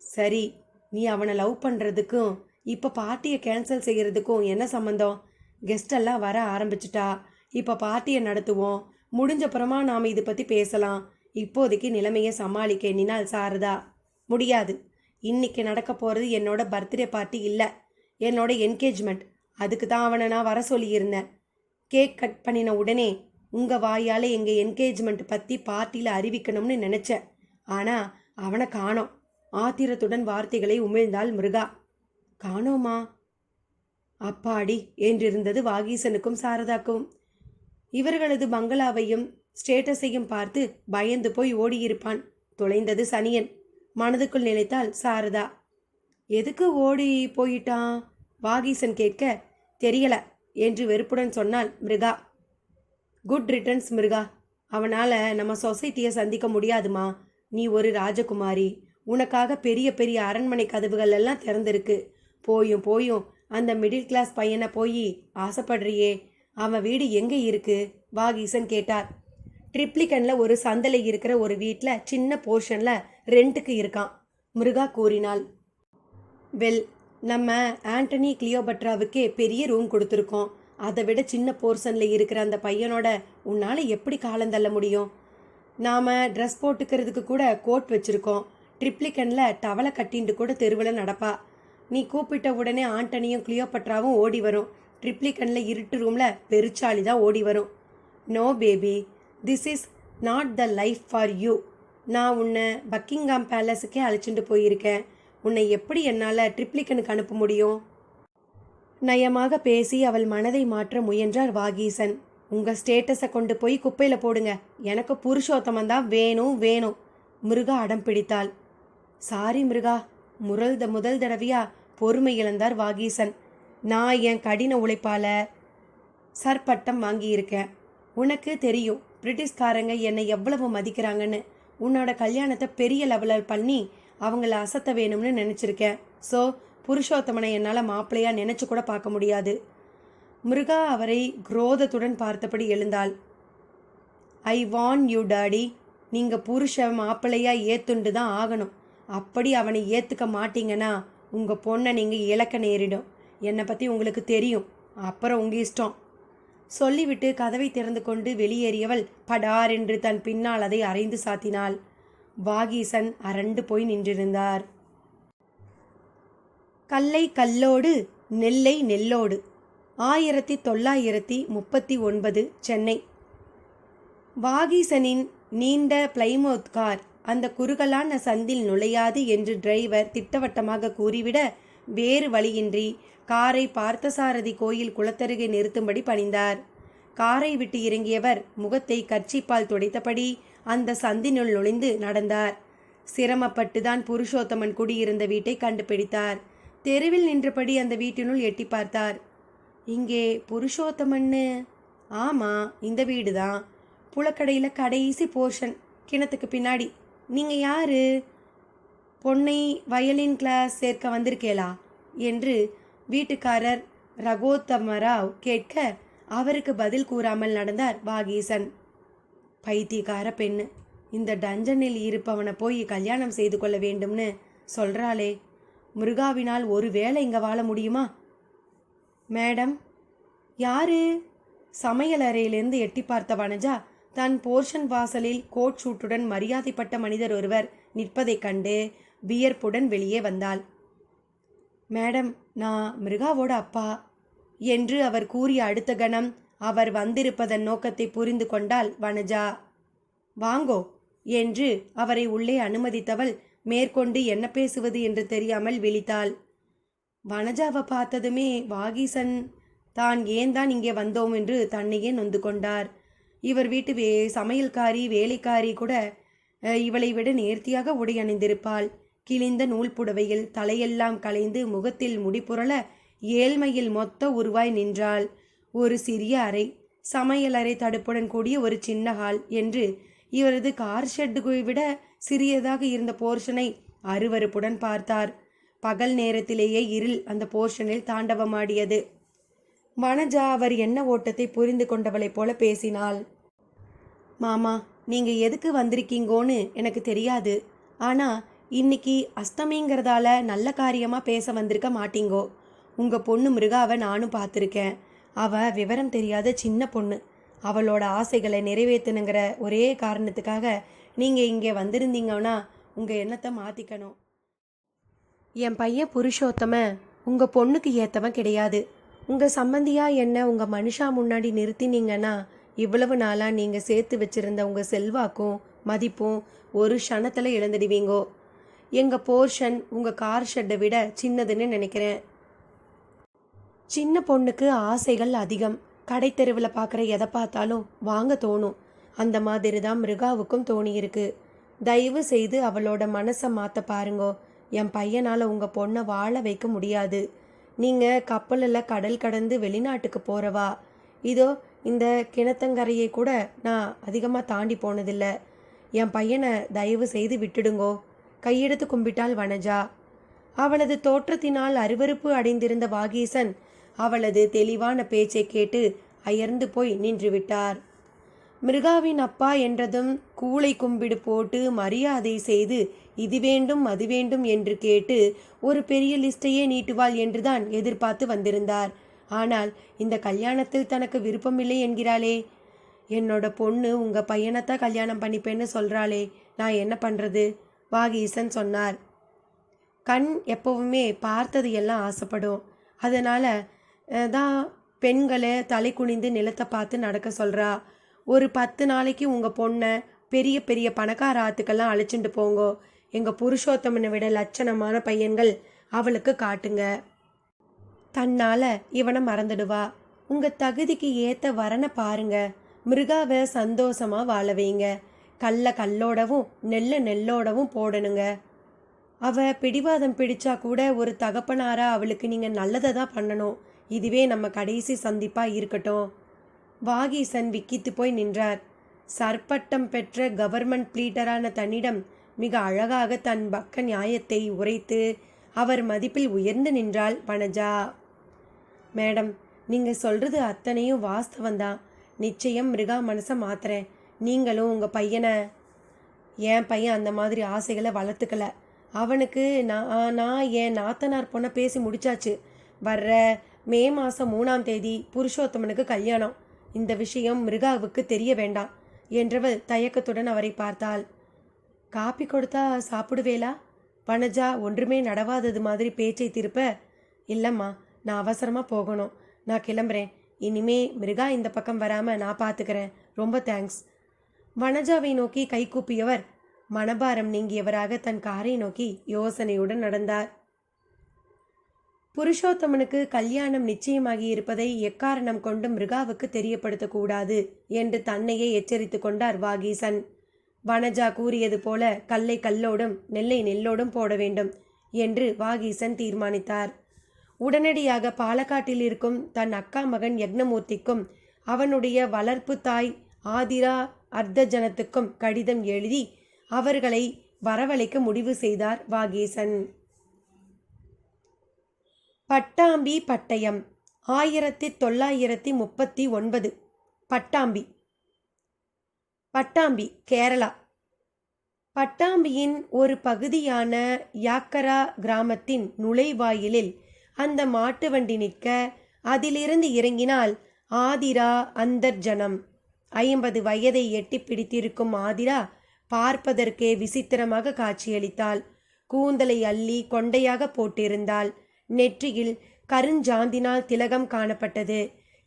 சரி, நீ அவனை லவ் பண்ணுறதுக்கும் இப்போ பார்ட்டியை கேன்சல் செய்கிறதுக்கும் என்ன சம்மந்தம்? கெஸ்டெல்லாம் வர ஆரம்பிச்சிட்டா. இப்போ பார்ட்டியை நடத்துவோம். முடிஞ்சப்புறமா நாம் இதை பற்றி பேசலாம். இப்போதைக்கு நிலைமையை சமாளிக்க எண்ணினால் சாரதா. முடியாது. இன்னைக்கு நடக்க போகிறது என்னோட பர்த்டே பார்ட்டி இல்லை, என்னோட என்கேஜ்மெண்ட். அதுக்கு தான் அவனை நான் வர சொல்லியிருந்தேன். கேக் கட் பண்ணின உடனே உங்கள் வாயால் எங்கள் என்கேஜ்மெண்ட் பற்றி பார்ட்டியில் அறிவிக்கணும்னு நினச்சேன். ஆனால் அவனை காணோம். ஆத்திரத்துடன் வார்த்தைகளை உமிழ்ந்தாள் மிருகா. காணோமா? அப்பாடி என்றிருந்தது வாகீசனுக்கும் சாரதாக்கும். இவர்களது பங்களாவையும் ஸ்டேட்டஸையும் பார்த்து பயந்து போய் ஓடியிருப்பான். தொலைந்தது சனியன். மனதுக்குள் நினைத்தாள் சாரதா. எதுக்கு ஓடி போயிட்டான்? வாகீசன் கேட்க, தெரியல என்று வெறுப்புடன் சொன்னாள் மிருகா. Good returns மிருகா. அவனால் நம்ம சொசைட்டியை சந்திக்க முடியாதுமா. நீ ஒரு ராஜகுமாரி. உனக்காக பெரிய பெரிய அரண்மனை கதவுகள் எல்லாம் திறந்திருக்கு. போயும் போயும் அந்த மிடில் கிளாஸ் பையனை போய் ஆசைப்படுறியே. அவன் வீடு எங்கே இருக்கு? வாகீசன் கேட்டார். ட்ரிப்ளிகனில் ஒரு சந்தலை இருக்கிற ஒரு வீட்டில் சின்ன போர்ஷனில் ரெண்ட்டுக்கு இருக்கான், மிருகா கூறினாள். வெல், நம்ம ஆண்டனி கிளியோபட்ராவுக்கே பெரிய ரூம் கொடுத்துருக்கோம். அதை விட சின்ன போர்ஷனில் இருக்கிற அந்த பையனோட உன்னால் எப்படி காலந்தள்ள முடியும்? நாம் ட்ரெஸ் போட்டுக்கிறதுக்கு கூட கோட் வச்சுருக்கோம். ட்ரிப்ளிகனில் டவலை கட்டின்ட்டு கூட தெருவில் நடப்பா. நீ கூப்பிட்ட உடனே ஆண்டனியும் கிளியோபட்ராவும் ஓடி வரும். ட்ரிப்ளிகனில் இருட்டு ரூமில் பெருச்சாளி தான் ஓடி வரும். No baby, this is not the life for you. நான் உன்னை பக்கிங்ஹாம் பேலஸுக்கே அழைச்சிட்டு போயிருக்கேன். உன்னை எப்படி என்னால் ட்ரிப்ளிகனுக்கு அனுப்ப முடியும்? நயமாக பேசி அவள் மனதை மாற்ற முயன்றார் வாகீசன். உங்கள் ஸ்டேட்டஸை கொண்டு போய் குப்பையில் போடுங்க. எனக்கு புருஷோத்தமன் தான் வேணும் வேணும். மிருகா அடம் பிடித்தாள். சாரி மிருகா. முதல் தடவையா பொறுமை இழந்தார் வாகீசன். நான் என் கடின உழைப்பால் சர்பட்டம் வாங்கியிருக்கேன். உனக்கு தெரியும் பிரிட்டிஷ்காரங்க என்னை எவ்வளவு மதிக்கிறாங்கன்னு. உன்னோட கல்யாணத்தை பெரிய லெவலில் பண்ணி அவங்கள அசத்த வேணும்னு நினச்சிருக்கேன். ஸோ புருஷோத்தமனை என்னால் மாப்பிள்ளையாக நினச்சி கூட பார்க்க முடியாது. மிருகா அவரை குரோதத்துடன் பார்த்தபடி எழுந்தாள். ஐ வான் யூ டாடி. நீங்கள் புருஷ மாப்பிள்ளையாக ஏத்துண்டு தான் ஆகணும். அப்படி அவனை ஏற்றுக்க மாட்டீங்கன்னா உங்கள் பொண்ணை நீங்கள் இழக்க நேரிடும். என்னை பற்றி உங்களுக்கு தெரியும். அப்புறம் உங்கள் இஷ்டம். சொல்லிவிட்டு கதவை திறந்து கொண்டு வெளியேறியவள் படார் என்று தன் பின்னால் அதை அரைந்து சாத்தினாள். வாகீசன் அரண்டு போய் நின்றிருந்தார். கல்லை கல்லோடு நெல்லை நெல்லோடு. 1939 சென்னை. வாகீசனின் நீண்ட பிளைமவுத் கார் அந்த குறுகலான சந்தில் நுழையாது என்று டிரைவர் திட்டவட்டமாக கூறிவிட வேறு வழியின்றி காரை பார்த்தசாரதி கோயில் குளத்தருகே நிறுத்தும்படி பணிந்தார். காரை விட்டு இறங்கியவர் முகத்தை கர்ச்சிப்பால் துடைத்தபடி அந்த சந்தினுள் நுழைந்து நடந்தார். சிரமப்பட்டுதான் புருஷோத்தமன் குடியிருந்த வீட்டை கண்டுபிடித்தார். தெருவில் நின்றபடி அந்த வீட்டினுள் எட்டி பார்த்தார். இங்கே புருஷோத்தமன்னு? ஆமாம், இந்த வீடு தான். புலக்கடையில் கடைசி போர்ஷன், கிணத்துக்கு பின்னாடி. நீங்கள் யாரு? பொண்ணை வயலின் கிளாஸ் சேர்க்க வந்திருக்கேளா என்று வீட்டுக்காரர் ரகோத்தமராவ் கேட்க அவருக்கு பதில் கூறாமல் நடந்தார் வாகீசன். பைத்தியக்கார பெண்ணு, இந்த டஞ்சனில் இருப்பவனை போய் கல்யாணம் செய்து கொள்ள வேண்டும்னு சொல்கிறாளே. மிருகாவினால் ஒரு வேளை இங்கே வாழ முடியுமா? மேடம். யாரு? சமையல் அறையிலிருந்து எட்டி பார்த்த வனஜா தன் போர்ஷன் வாசலில் கோட் சூட்டுடன் மரியாதைப்பட்ட மனிதர் ஒருவர் நிற்பதைக் கண்டு வியர்ப்புடன் வெளியே வந்தாள். மேடம், நான் மிருகாவோட அப்பா என்று அவர் கூறிய அடுத்த கணம் அவர் வந்திருப்பதன் நோக்கத்தை புரிந்து கொண்டாள் வனஜா. வாங்கோ என்று அவரை உள்ளே அனுமதித்தவள் மேற்கொண்டு என்ன பேசுவது என்று தெரியாமல் விழித்தாள். வனஜாவை பார்த்ததுமே வாகீசன் தான் ஏன் தான் இங்கே வந்தோம் என்று தன்னையே நொந்து கொண்டார். இவர் வீட்டு சமையல்காரி வேலைக்காரி கூட இவளை விட நேர்த்தியாக உடை அணிந்திருப்பாள். கிழிந்த நூல் புடவையில் தலையெல்லாம் கலைந்து முகத்தில் முடிப்புரள ஏழ்மையில் மொத்த உருவாய் நின்றாள். ஒரு சிறிய அறை, சமையலறை தடுப்புடன் கூடிய ஒரு சின்ன ஹால் என்று இவரது கார் ஷெட்டுவை விட சிறியதாக இருந்த போர்ஷனை அருவருப்புடன் பார்த்தார். பகல் நேரத்திலேயே இருள் அந்த போர்ஷனில் தாண்டவமாடியது. வனஜா அவர் என்ன ஓட்டத்தை புரிந்து கொண்டவளைப் போல பேசினாள். மாமா, நீங்க எதுக்கு வந்திருக்கீங்கோன்னு எனக்கு தெரியாது. ஆனா இன்னைக்கு அஸ்தமிங்கிறதால நல்ல காரியமா பேச வந்திருக்க மாட்டீங்கோ. உங்க பொண்ணு மிருகாவை நானும் பார்த்துருக்கேன். அவ விவரம் தெரியாத சின்ன பொண்ணு. அவளோட ஆசைகளை நிறைவேற்றணுங்கிற ஒரே காரணத்துக்காக நீங்க இங்கே வந்திருந்தீங்கன்னா உங்க எண்ணத்தை மாத்திக்கணும். என் பையன் புருஷோத்தம உங்க பொண்ணுக்கு ஏத்தவன் கிடையாது. உங்க சம்பந்தியா என்ன உங்க மனுஷா முன்னாடி நிறுத்தினீங்கன்னா இவ்வளவு நாளா நீங்க சேர்த்து வச்சிருந்த உங்க செல்வாக்கும் மதிப்பும் ஒரு க்ஷணத்துல இழந்துடுவீங்கோ. எங்க போர்ஷன் உங்க கார் ஷெட்டை விட சின்னதுன்னு நினைக்கிறேன். சின்ன பொண்ணுக்கு ஆசைகள் அதிகம். கடை தெருவில் பார்க்குற எதை பார்த்தாலும் வாங்க தோணும். அந்த மாதிரி தான் மிருகாவுக்கும் தோணியிருக்கு. தயவு செய்து அவளோட மனசை மாற்ற பாருங்கோ. என் பையனால் உங்கள் பொண்ணை வாழ வைக்க முடியாது. நீங்கள் கப்பலில் கடல் கடந்து வெளிநாட்டுக்கு போகிறவா. இதோ இந்த கிணத்தங்கரையை கூட நான் அதிகமாக தாண்டி போனதில்லை. என் பையனை தயவு செய்து விட்டுடுங்கோ. கையெடுத்து கும்பிட்டாள் வனஜா. அவளது தோற்றத்தினால் அருவருப்பு அடைந்திருந்த வாகீசன் அவளது தெளிவான பேச்சை கேட்டு அயர்ந்து போய் நின்று விட்டார். மிருகாவின் அப்பா என்றதும் கூளை கும்பிடு போட்டு மரியாதை செய்து இது வேண்டும் அது வேண்டும் என்று கேட்டு ஒரு பெரிய லிஸ்டையே நீட்டுவாள் என்றுதான் எதிர்பார்த்து வந்திருந்தார். ஆனால் இந்த கல்யாணத்தில் தனக்கு விருப்பமில்லை என்கிறாளே. என்னோட பொண்ணு உங்க பையனைத்தான் கல்யாணம் பண்ணிப்பேன்னு சொல்றாளே, நான் என்ன பண்றது? வாகீசன் சொன்னார். கண் எப்பவுமே பார்த்தது எல்லாம் ஆசைப்படும். அதனால தான் பெண்களை தலை குனிந்து நிலத்தை பார்த்து நடக்க சொல்கிறா. ஒரு 10 நாளைக்கு உங்கள் பொண்ணை பெரிய பெரிய பணக்கார ஆத்துக்கெல்லாம் அழைச்சிட்டு போங்கோ. எங்கள் புருஷோத்தமனை விட லட்சணமான பையன்கள் அவளுக்கு காட்டுங்க. தன்னால் இவனை மறந்துடுவா. உங்கள் தகுதிக்கு ஏற்ற வரனை பாருங்க. மிருகாவை சந்தோஷமாக வாழ வைங்க. கல்லை கல்லோடவும் நெல்லை நெல்லோடவும் போடணுங்க. அவ பிடிவாதம் பிடிச்சா கூட ஒரு தகப்பனாரா அவளுக்கு நீங்கள் நல்லதை தான் பண்ணணும். இதுவே நம்ம கடைசி சந்திப்பாக இருக்கட்டும். வாகீசன் விக்கித்து போய் நின்றார். சர்பட்டம் பெற்ற கவர்மெண்ட் ப்ளீட்டரான தன்னிடம் மிக அழகாக தன் பக்க நியாயத்தை உரைத்து அவர் மதிப்பில் உயர்ந்து நின்றாள் வனஜா. மேடம், நீங்கள் சொல்கிறது அத்தனையும் வாஸ்தவந்தான். நிச்சயம் மிருகா மனசை மாத்துறேன். நீங்களும் உங்கள் பையனை. என் பையன் அந்த மாதிரி ஆசைகளை வளர்த்துக்கல. அவனுக்கு நான் என் நாத்தனார் பொண்ணை பேசி முடிச்சாச்சு. வர்ற மே மாதம் 3ஆம் தேதி புருஷோத்தமனுக்கு கல்யாணம். இந்த விஷயம் மிருகாவுக்கு தெரிய வேண்டாம் என்றவள் தயக்கத்துடன் அவரை பார்த்தாள். காப்பி கொடுத்தா சாப்பிடுவேலா? வனஜா ஒன்றுமே நடவாதது மாதிரி பேச்சை திருப்ப, இல்லைம்மா, நான் அவசரமாக போகணும். நான் கிளம்புறேன். இனிமே மிருகா இந்த பக்கம் வராமல் நான் பார்த்துக்கிறேன். ரொம்ப தேங்க்ஸ். வனஜாவை நோக்கி கை கூப்பியவர் மனபாரம் நீங்கியவராக தன் காரை நோக்கி யோசனையுடன் நடந்தார். புருஷோத்தமனுக்கு கல்யாணம் நிச்சயமாகி இருப்பதை எக்காரணம் கொண்டு மிருகாவுக்கு தெரியப்படுத்தக்கூடாது என்று தன்னையே எச்சரித்து கொண்டார் வாகீசன். வனஜா கூறியது போல கல்லை கல்லோடும் நெல்லை நெல்லோடும் போட வேண்டும் என்று வாகீசன் தீர்மானித்தார். உடனடியாக பாலக்காட்டில் இருக்கும் தன் அக்கா மகன் யக்னமூர்த்திக்கும் அவனுடைய வளர்ப்பு தாய் ஆதிரா அர்த்தஜனத்துக்கும் கடிதம் எழுதி அவர்களை வரவழைக்க முடிவு செய்தார் வாகீசன். பட்டாம்பி பட்டயம் 1939. பட்டாம்பி. பட்டாம்பி கேரளா. பட்டாம்பியின் ஒரு பகுதியான யாக்கரா கிராமத்தின் நுழைவாயிலில் அந்த மாட்டு வண்டி நிற்க அதிலிருந்து இறங்கினால் ஆதிரா அந்தர்ஜனம். 50 வயதை எட்டி பிடித்திருக்கும் ஆதிரா பார்ப்பதற்கே விசித்திரமாக காட்சியளித்தாள். கூந்தலை அள்ளி கொண்டையாக போட்டிருந்தாள். நெற்றியில் கருஞ்சாந்தினால் திலகம் காணப்பட்டது.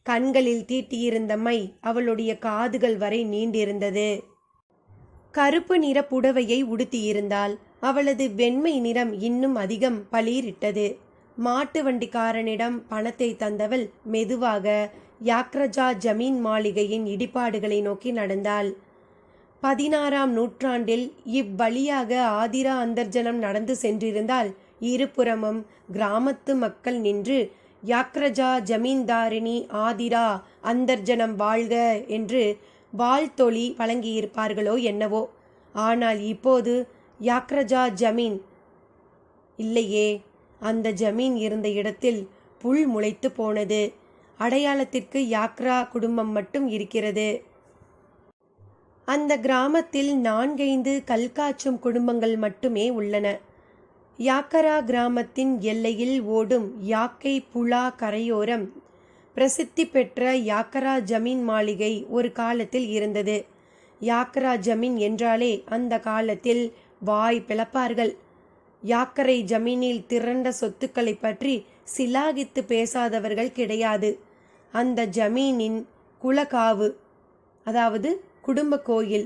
கண்களில் தீட்டியிருந்த மை அவளுடைய காதுகள் வரை நீண்டிருந்தது. கருப்பு நிற புடவையை உடுத்தியிருந்தாள். அவளது வெண்மை நிறம் இன்னும் அதிகம் பளீரிட்டது. மாட்டு வண்டிக்காரனிடம் பணத்தை தந்தவள் மெதுவாக யாக்ரஜா ஜமீன் மாளிகையின் இடிபாடுகளை நோக்கி நடந்தாள். 16ஆம் நூற்றாண்டில் இவ்வழியாக ஆதிரா அந்தர்ஜனம் நடந்து சென்றிருந்தால் இருபுறமும் கிராமத்து மக்கள் நின்று யாக்ரஜா ஜமீன்தாரிணி ஆதிரா அந்தர்ஜனம் வாழ்க என்று வாழ்த்தொலி வழங்கியிருப்பார்களோ என்னவோ. ஆனால் இப்போது யாக்ரஜா ஜமீன் இல்லையே. அந்த ஜமீன் இருந்த இடத்தில் புல் முளைத்து போனது. அடையாளத்திற்கு யாக்ரா குடும்பம் மட்டும் இருக்கிறது. அந்த கிராமத்தில் 4-5 கல்காச்சும் குடும்பங்கள் மட்டுமே உள்ளன. யாக்கரா கிராமத்தின் எல்லையில் ஓடும் யாக்கை புலா கரையோரம் பிரசித்தி பெற்ற யாக்கரா ஜமீன் மாளிகை ஒரு காலத்தில் இருந்தது. யாக்கரா ஜமீன் என்றாலே அந்த காலத்தில் வாய் பிளப்பார்கள். யாக்கரை ஜமீனில் திரண்ட சொத்துக்களை பற்றி சிலாகித்து பேசாதவர்கள் கிடையாது. அந்த ஜமீனின் குலகாவு, அதாவது குடும்ப கோயில்,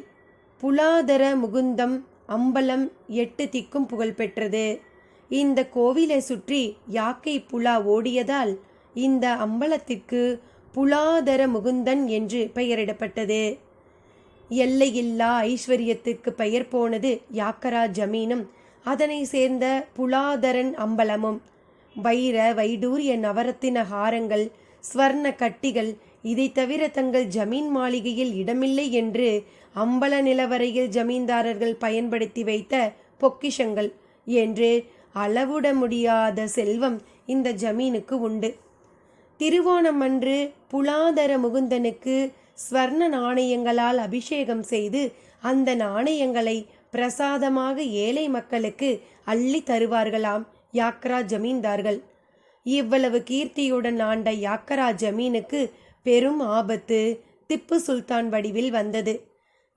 புலாதர முகுந்தம் அம்பலம் 8 திக்கும் புகழ்பெற்றது. இந்த கோவிலை சுற்றி யாக்கை புலா ஓடியதால் இந்த அம்பலத்திற்கு புலாதர முகுந்தன் என்று பெயரிடப்பட்டது. எல்லையில்லா ஐஸ்வர்யத்திற்கு பெயர் போனது யாக்கரா ஜமீனும் அதனை சேர்ந்த புலாதரன் அம்பலமும். வைர வைடூரிய நவரத்தின ஹாரங்கள், ஸ்வர்ண கட்டிகள், இதை தவிர தங்கள் ஜமீன் மாளிகையில் இடமில்லை என்று அம்பல நிலவரையில் ஜமீன்தாரர்கள் பயன்படுத்தி வைத்த பொக்கிஷங்கள் என்று அளவிட முடியாத செல்வம் இந்த ஜமீனுக்கு உண்டு. திருவோணம் அன்று புலாதர முகுந்தனுக்கு ஸ்வர்ண நாணயங்களால் அபிஷேகம் செய்து அந்த நாணயங்களை பிரசாதமாக ஏழை மக்களுக்கு அள்ளி தருவார்களாம் யாக்கரா ஜமீன்தார்கள். இவ்வளவு கீர்த்தியுடன் ஆண்ட யாக்கரா ஜமீனுக்கு பெரும் ஆபத்து திப்பு சுல்தான் வடிவில் வந்தது.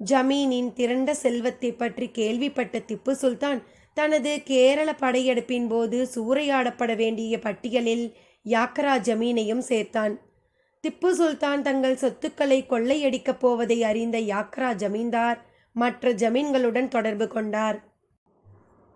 ஜமீனின் திரண்ட செல்வத்தை பற்றி கேள்விப்பட்ட திப்பு சுல்தான் தனது கேரள படையெடுப்பின் போது சூறையாடப்பட வேண்டிய பட்டியலில் யாக்கரா ஜமீனையும் சேர்த்தான். திப்பு சுல்தான் தங்கள் சொத்துக்களை கொள்ளையடிக்கப் போவதை அறிந்த யாக்கரா ஜமீன்தார் மற்ற ஜமீன்களுடன் தொடர்பு கொண்டார்.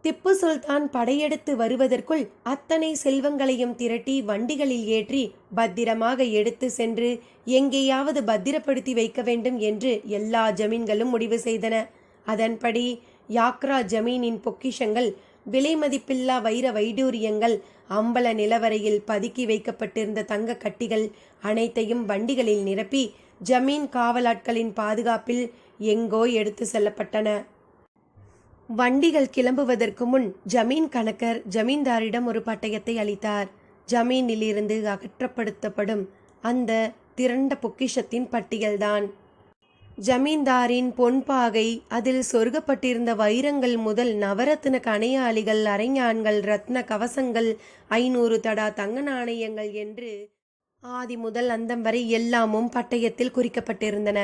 திப்பு சுல்தான் படையெடுத்து வருவதற்குள் அத்தனை செல்வங்களையும் திரட்டி வண்டிகளில் ஏற்றி பத்திரமாக எடுத்து சென்று எங்கேயாவது பத்திரப்படுத்தி வைக்க வேண்டும் என்று எல்லா ஜமீன்களும் முடிவு செய்தன. அதன்படி யாக்ரா ஜமீனின் பொக்கிஷங்கள், விலை மதிப்பில்லா வைர வைடூரியங்கள், அம்பல நிலவரையில் பதுக்கி வைக்கப்பட்டிருந்த தங்க கட்டிகள் அனைத்தையும் வண்டிகளில் நிரப்பி ஜமீன் காவலாட்களின் பாதுகாப்பில் எங்கோ எடுத்து செல்லப்பட்டன. வண்டிகள் கிளம்புவதற்கு முன் ஜமீன் கணக்கர் ஜமீன்தாரிடம் ஒரு பட்டயத்தை அளித்தார். ஜமீனிலிருந்து அகற்றப்படுத்தப்படும் அந்த திரண்ட பொக்கிஷத்தின் பட்டியல்தான். ஜமீன்தாரின் பொன்பாகை, அதில் சொருகப்பட்டிருந்த வைரங்கள் முதல் நவரத்ன கணையாளிகள், அரைஞான்கள், ரத்ன கவசங்கள், 500 தடா தங்க நாணயங்கள் என்று ஆதி முதல் அந்தம் வரை எல்லாமும் பட்டயத்தில் குறிக்கப்பட்டிருந்தன.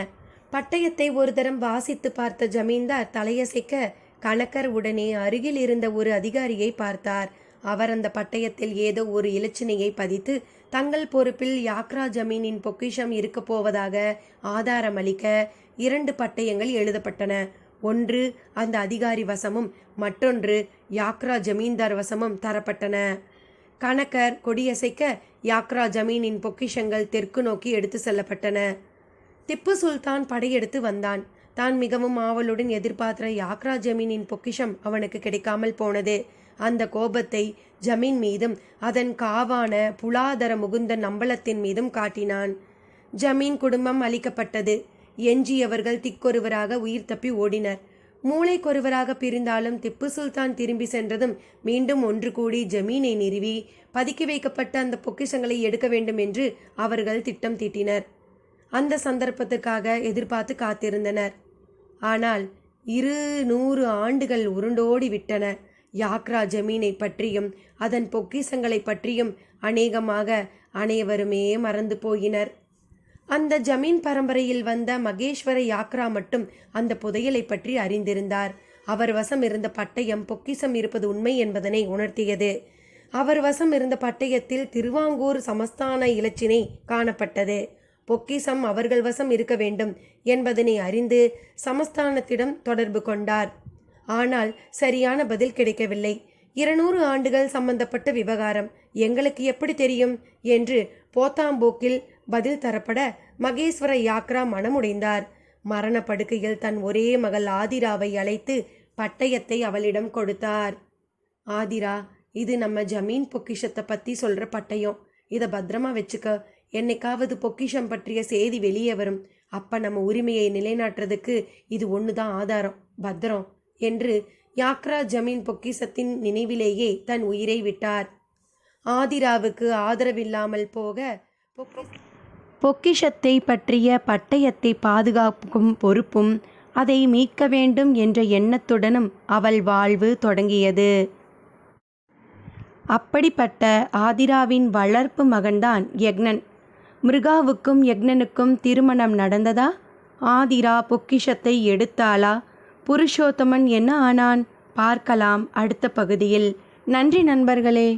பட்டயத்தை ஒரு தரம் வாசித்து பார்த்த ஜமீன்தார் தலையசைக்க கணக்கர் உடனே அருகில் இருந்த ஒரு அதிகாரியை பார்த்தார். அவர் அந்த பட்டயத்தில் ஏதோ ஒரு இலச்சினையை பதித்து தங்கள் பொறுப்பில் யாக்ரா ஜமீனின் பொக்கிஷம் இருக்க போவதாக ஆதாரம் அளிக்க 2 பட்டயங்கள் எழுதப்பட்டன. ஒன்று அந்த அதிகாரி வசமும் மற்றொன்று யாக்ரா ஜமீன்தார் வசமும் தரப்பட்டன. கணக்கர் கொடியசைக்க யாக்ரா ஜமீனின் பொக்கிஷங்கள் தெற்கு நோக்கி எடுத்து செல்லப்பட்டன. திப்பு சுல்தான் படையெடுத்து வந்தான். தான் மிகவும் ஆவலுடன் எதிர்பார்த்த யாக்ரா ஜமீனின் பொக்கிஷம் அவனுக்கு கிடைக்காமல் போனது. அந்த கோபத்தை ஜமீன் மீதும் அதன் காவான புலாதர முகுந்தன் அம்பலத்தின் மீதும் காட்டினான். ஜமீன் குடும்பம் அழிக்கப்பட்டது. எஞ்சியவர்கள் திக்கொருவராக உயிர் தப்பி ஓடினர். மூளைக்கொருவராக பிரிந்தாலும் திப்பு சுல்தான் திரும்பி சென்றதும் மீண்டும் ஒன்று கூடி ஜமீனை நிறுவி பதுக்கி வைக்கப்பட்ட அந்த பொக்கிஷங்களை எடுக்க வேண்டும் என்று அவர்கள் திட்டம் தீட்டினர். அந்த சந்தர்ப்பத்துக்காக எதிர்பார்த்து காத்திருந்தனர். ஆனால் 200 ஆண்டுகள் உருண்டோடி விட்டன. யாக்ரா ஜமீனை பற்றியும் அதன் பொக்கிஷங்களை பற்றியும் அநேகமாக அனைவருமே மறந்து போயினர். அந்த ஜமீன் பரம்பரையில் வந்த மகேஸ்வர யாக்ரா மட்டும் அந்த புதையலை பற்றி அறிந்திருந்தார். அவர் வசம் இருந்த பட்டயம் பொக்கிஷம் இருப்பது உண்மை என்பதனை உணர்த்தியது. அவர் வசம் இருந்த பட்டயத்தில் திருவாங்கூர் சமஸ்தான இலச்சினை காணப்பட்டது. பொக்கிஷம் அவர்கள் வசம் இருக்க வேண்டும் என்பதனை அறிந்து சமஸ்தானத்திடம் தொடர்பு கொண்டார். ஆனால் சரியான பதில் கிடைக்கவில்லை. 200 ஆண்டுகள் சம்பந்தப்பட்ட விவகாரம், எங்களுக்கு எப்படி தெரியும் என்று போத்தாம்போக்கில் பதில் தரப்பட மகேஸ்வர யாக்ரா மனமுடைந்தார். மரணப்படுக்கையில் தன் ஒரே மகள் ஆதிராவை அழைத்து பட்டயத்தை அவளிடம் கொடுத்தார். ஆதிரா, இது நம்ம ஜமீன் பொக்கிஷத்தை பற்றி சொல்கிற பட்டயம். இதை பத்திரமா வச்சுக்க. என்னைக்காவது பொக்கிஷம் பற்றிய செய்தி வெளியே வரும். அப்போ நம்ம உரிமையை நிலைநாட்டுறதுக்கு இது ஒன்று தான் ஆதாரம். பத்திரம் என்று யாக்ரா ஜமீன் பொக்கிஷத்தின் நினைவிலேயே தன் உயிரை விட்டார். ஆதிராவுக்கு ஆதரவில்லாமல் போக பொக்கிஷத்தை பற்றிய பட்டயத்தை பாதுகாக்கும் பொறுப்பும் அதை மீட்க வேண்டும் என்ற எண்ணத்துடனும் அவள் வாழ்வு தொடங்கியது. அப்படிப்பட்ட ஆதிராவின் வளர்ப்பு மகன்தான் யக்னன். மிருகாவுக்கும் யக்னனுக்கும் திருமணம் நடந்ததா? ஆதிரா பொக்கிஷத்தை எடுத்தாளா? புருஷோத்தமன் என்ன ஆனான்? பார்க்கலாம் அடுத்த பகுதியில். நன்றி நண்பர்களே.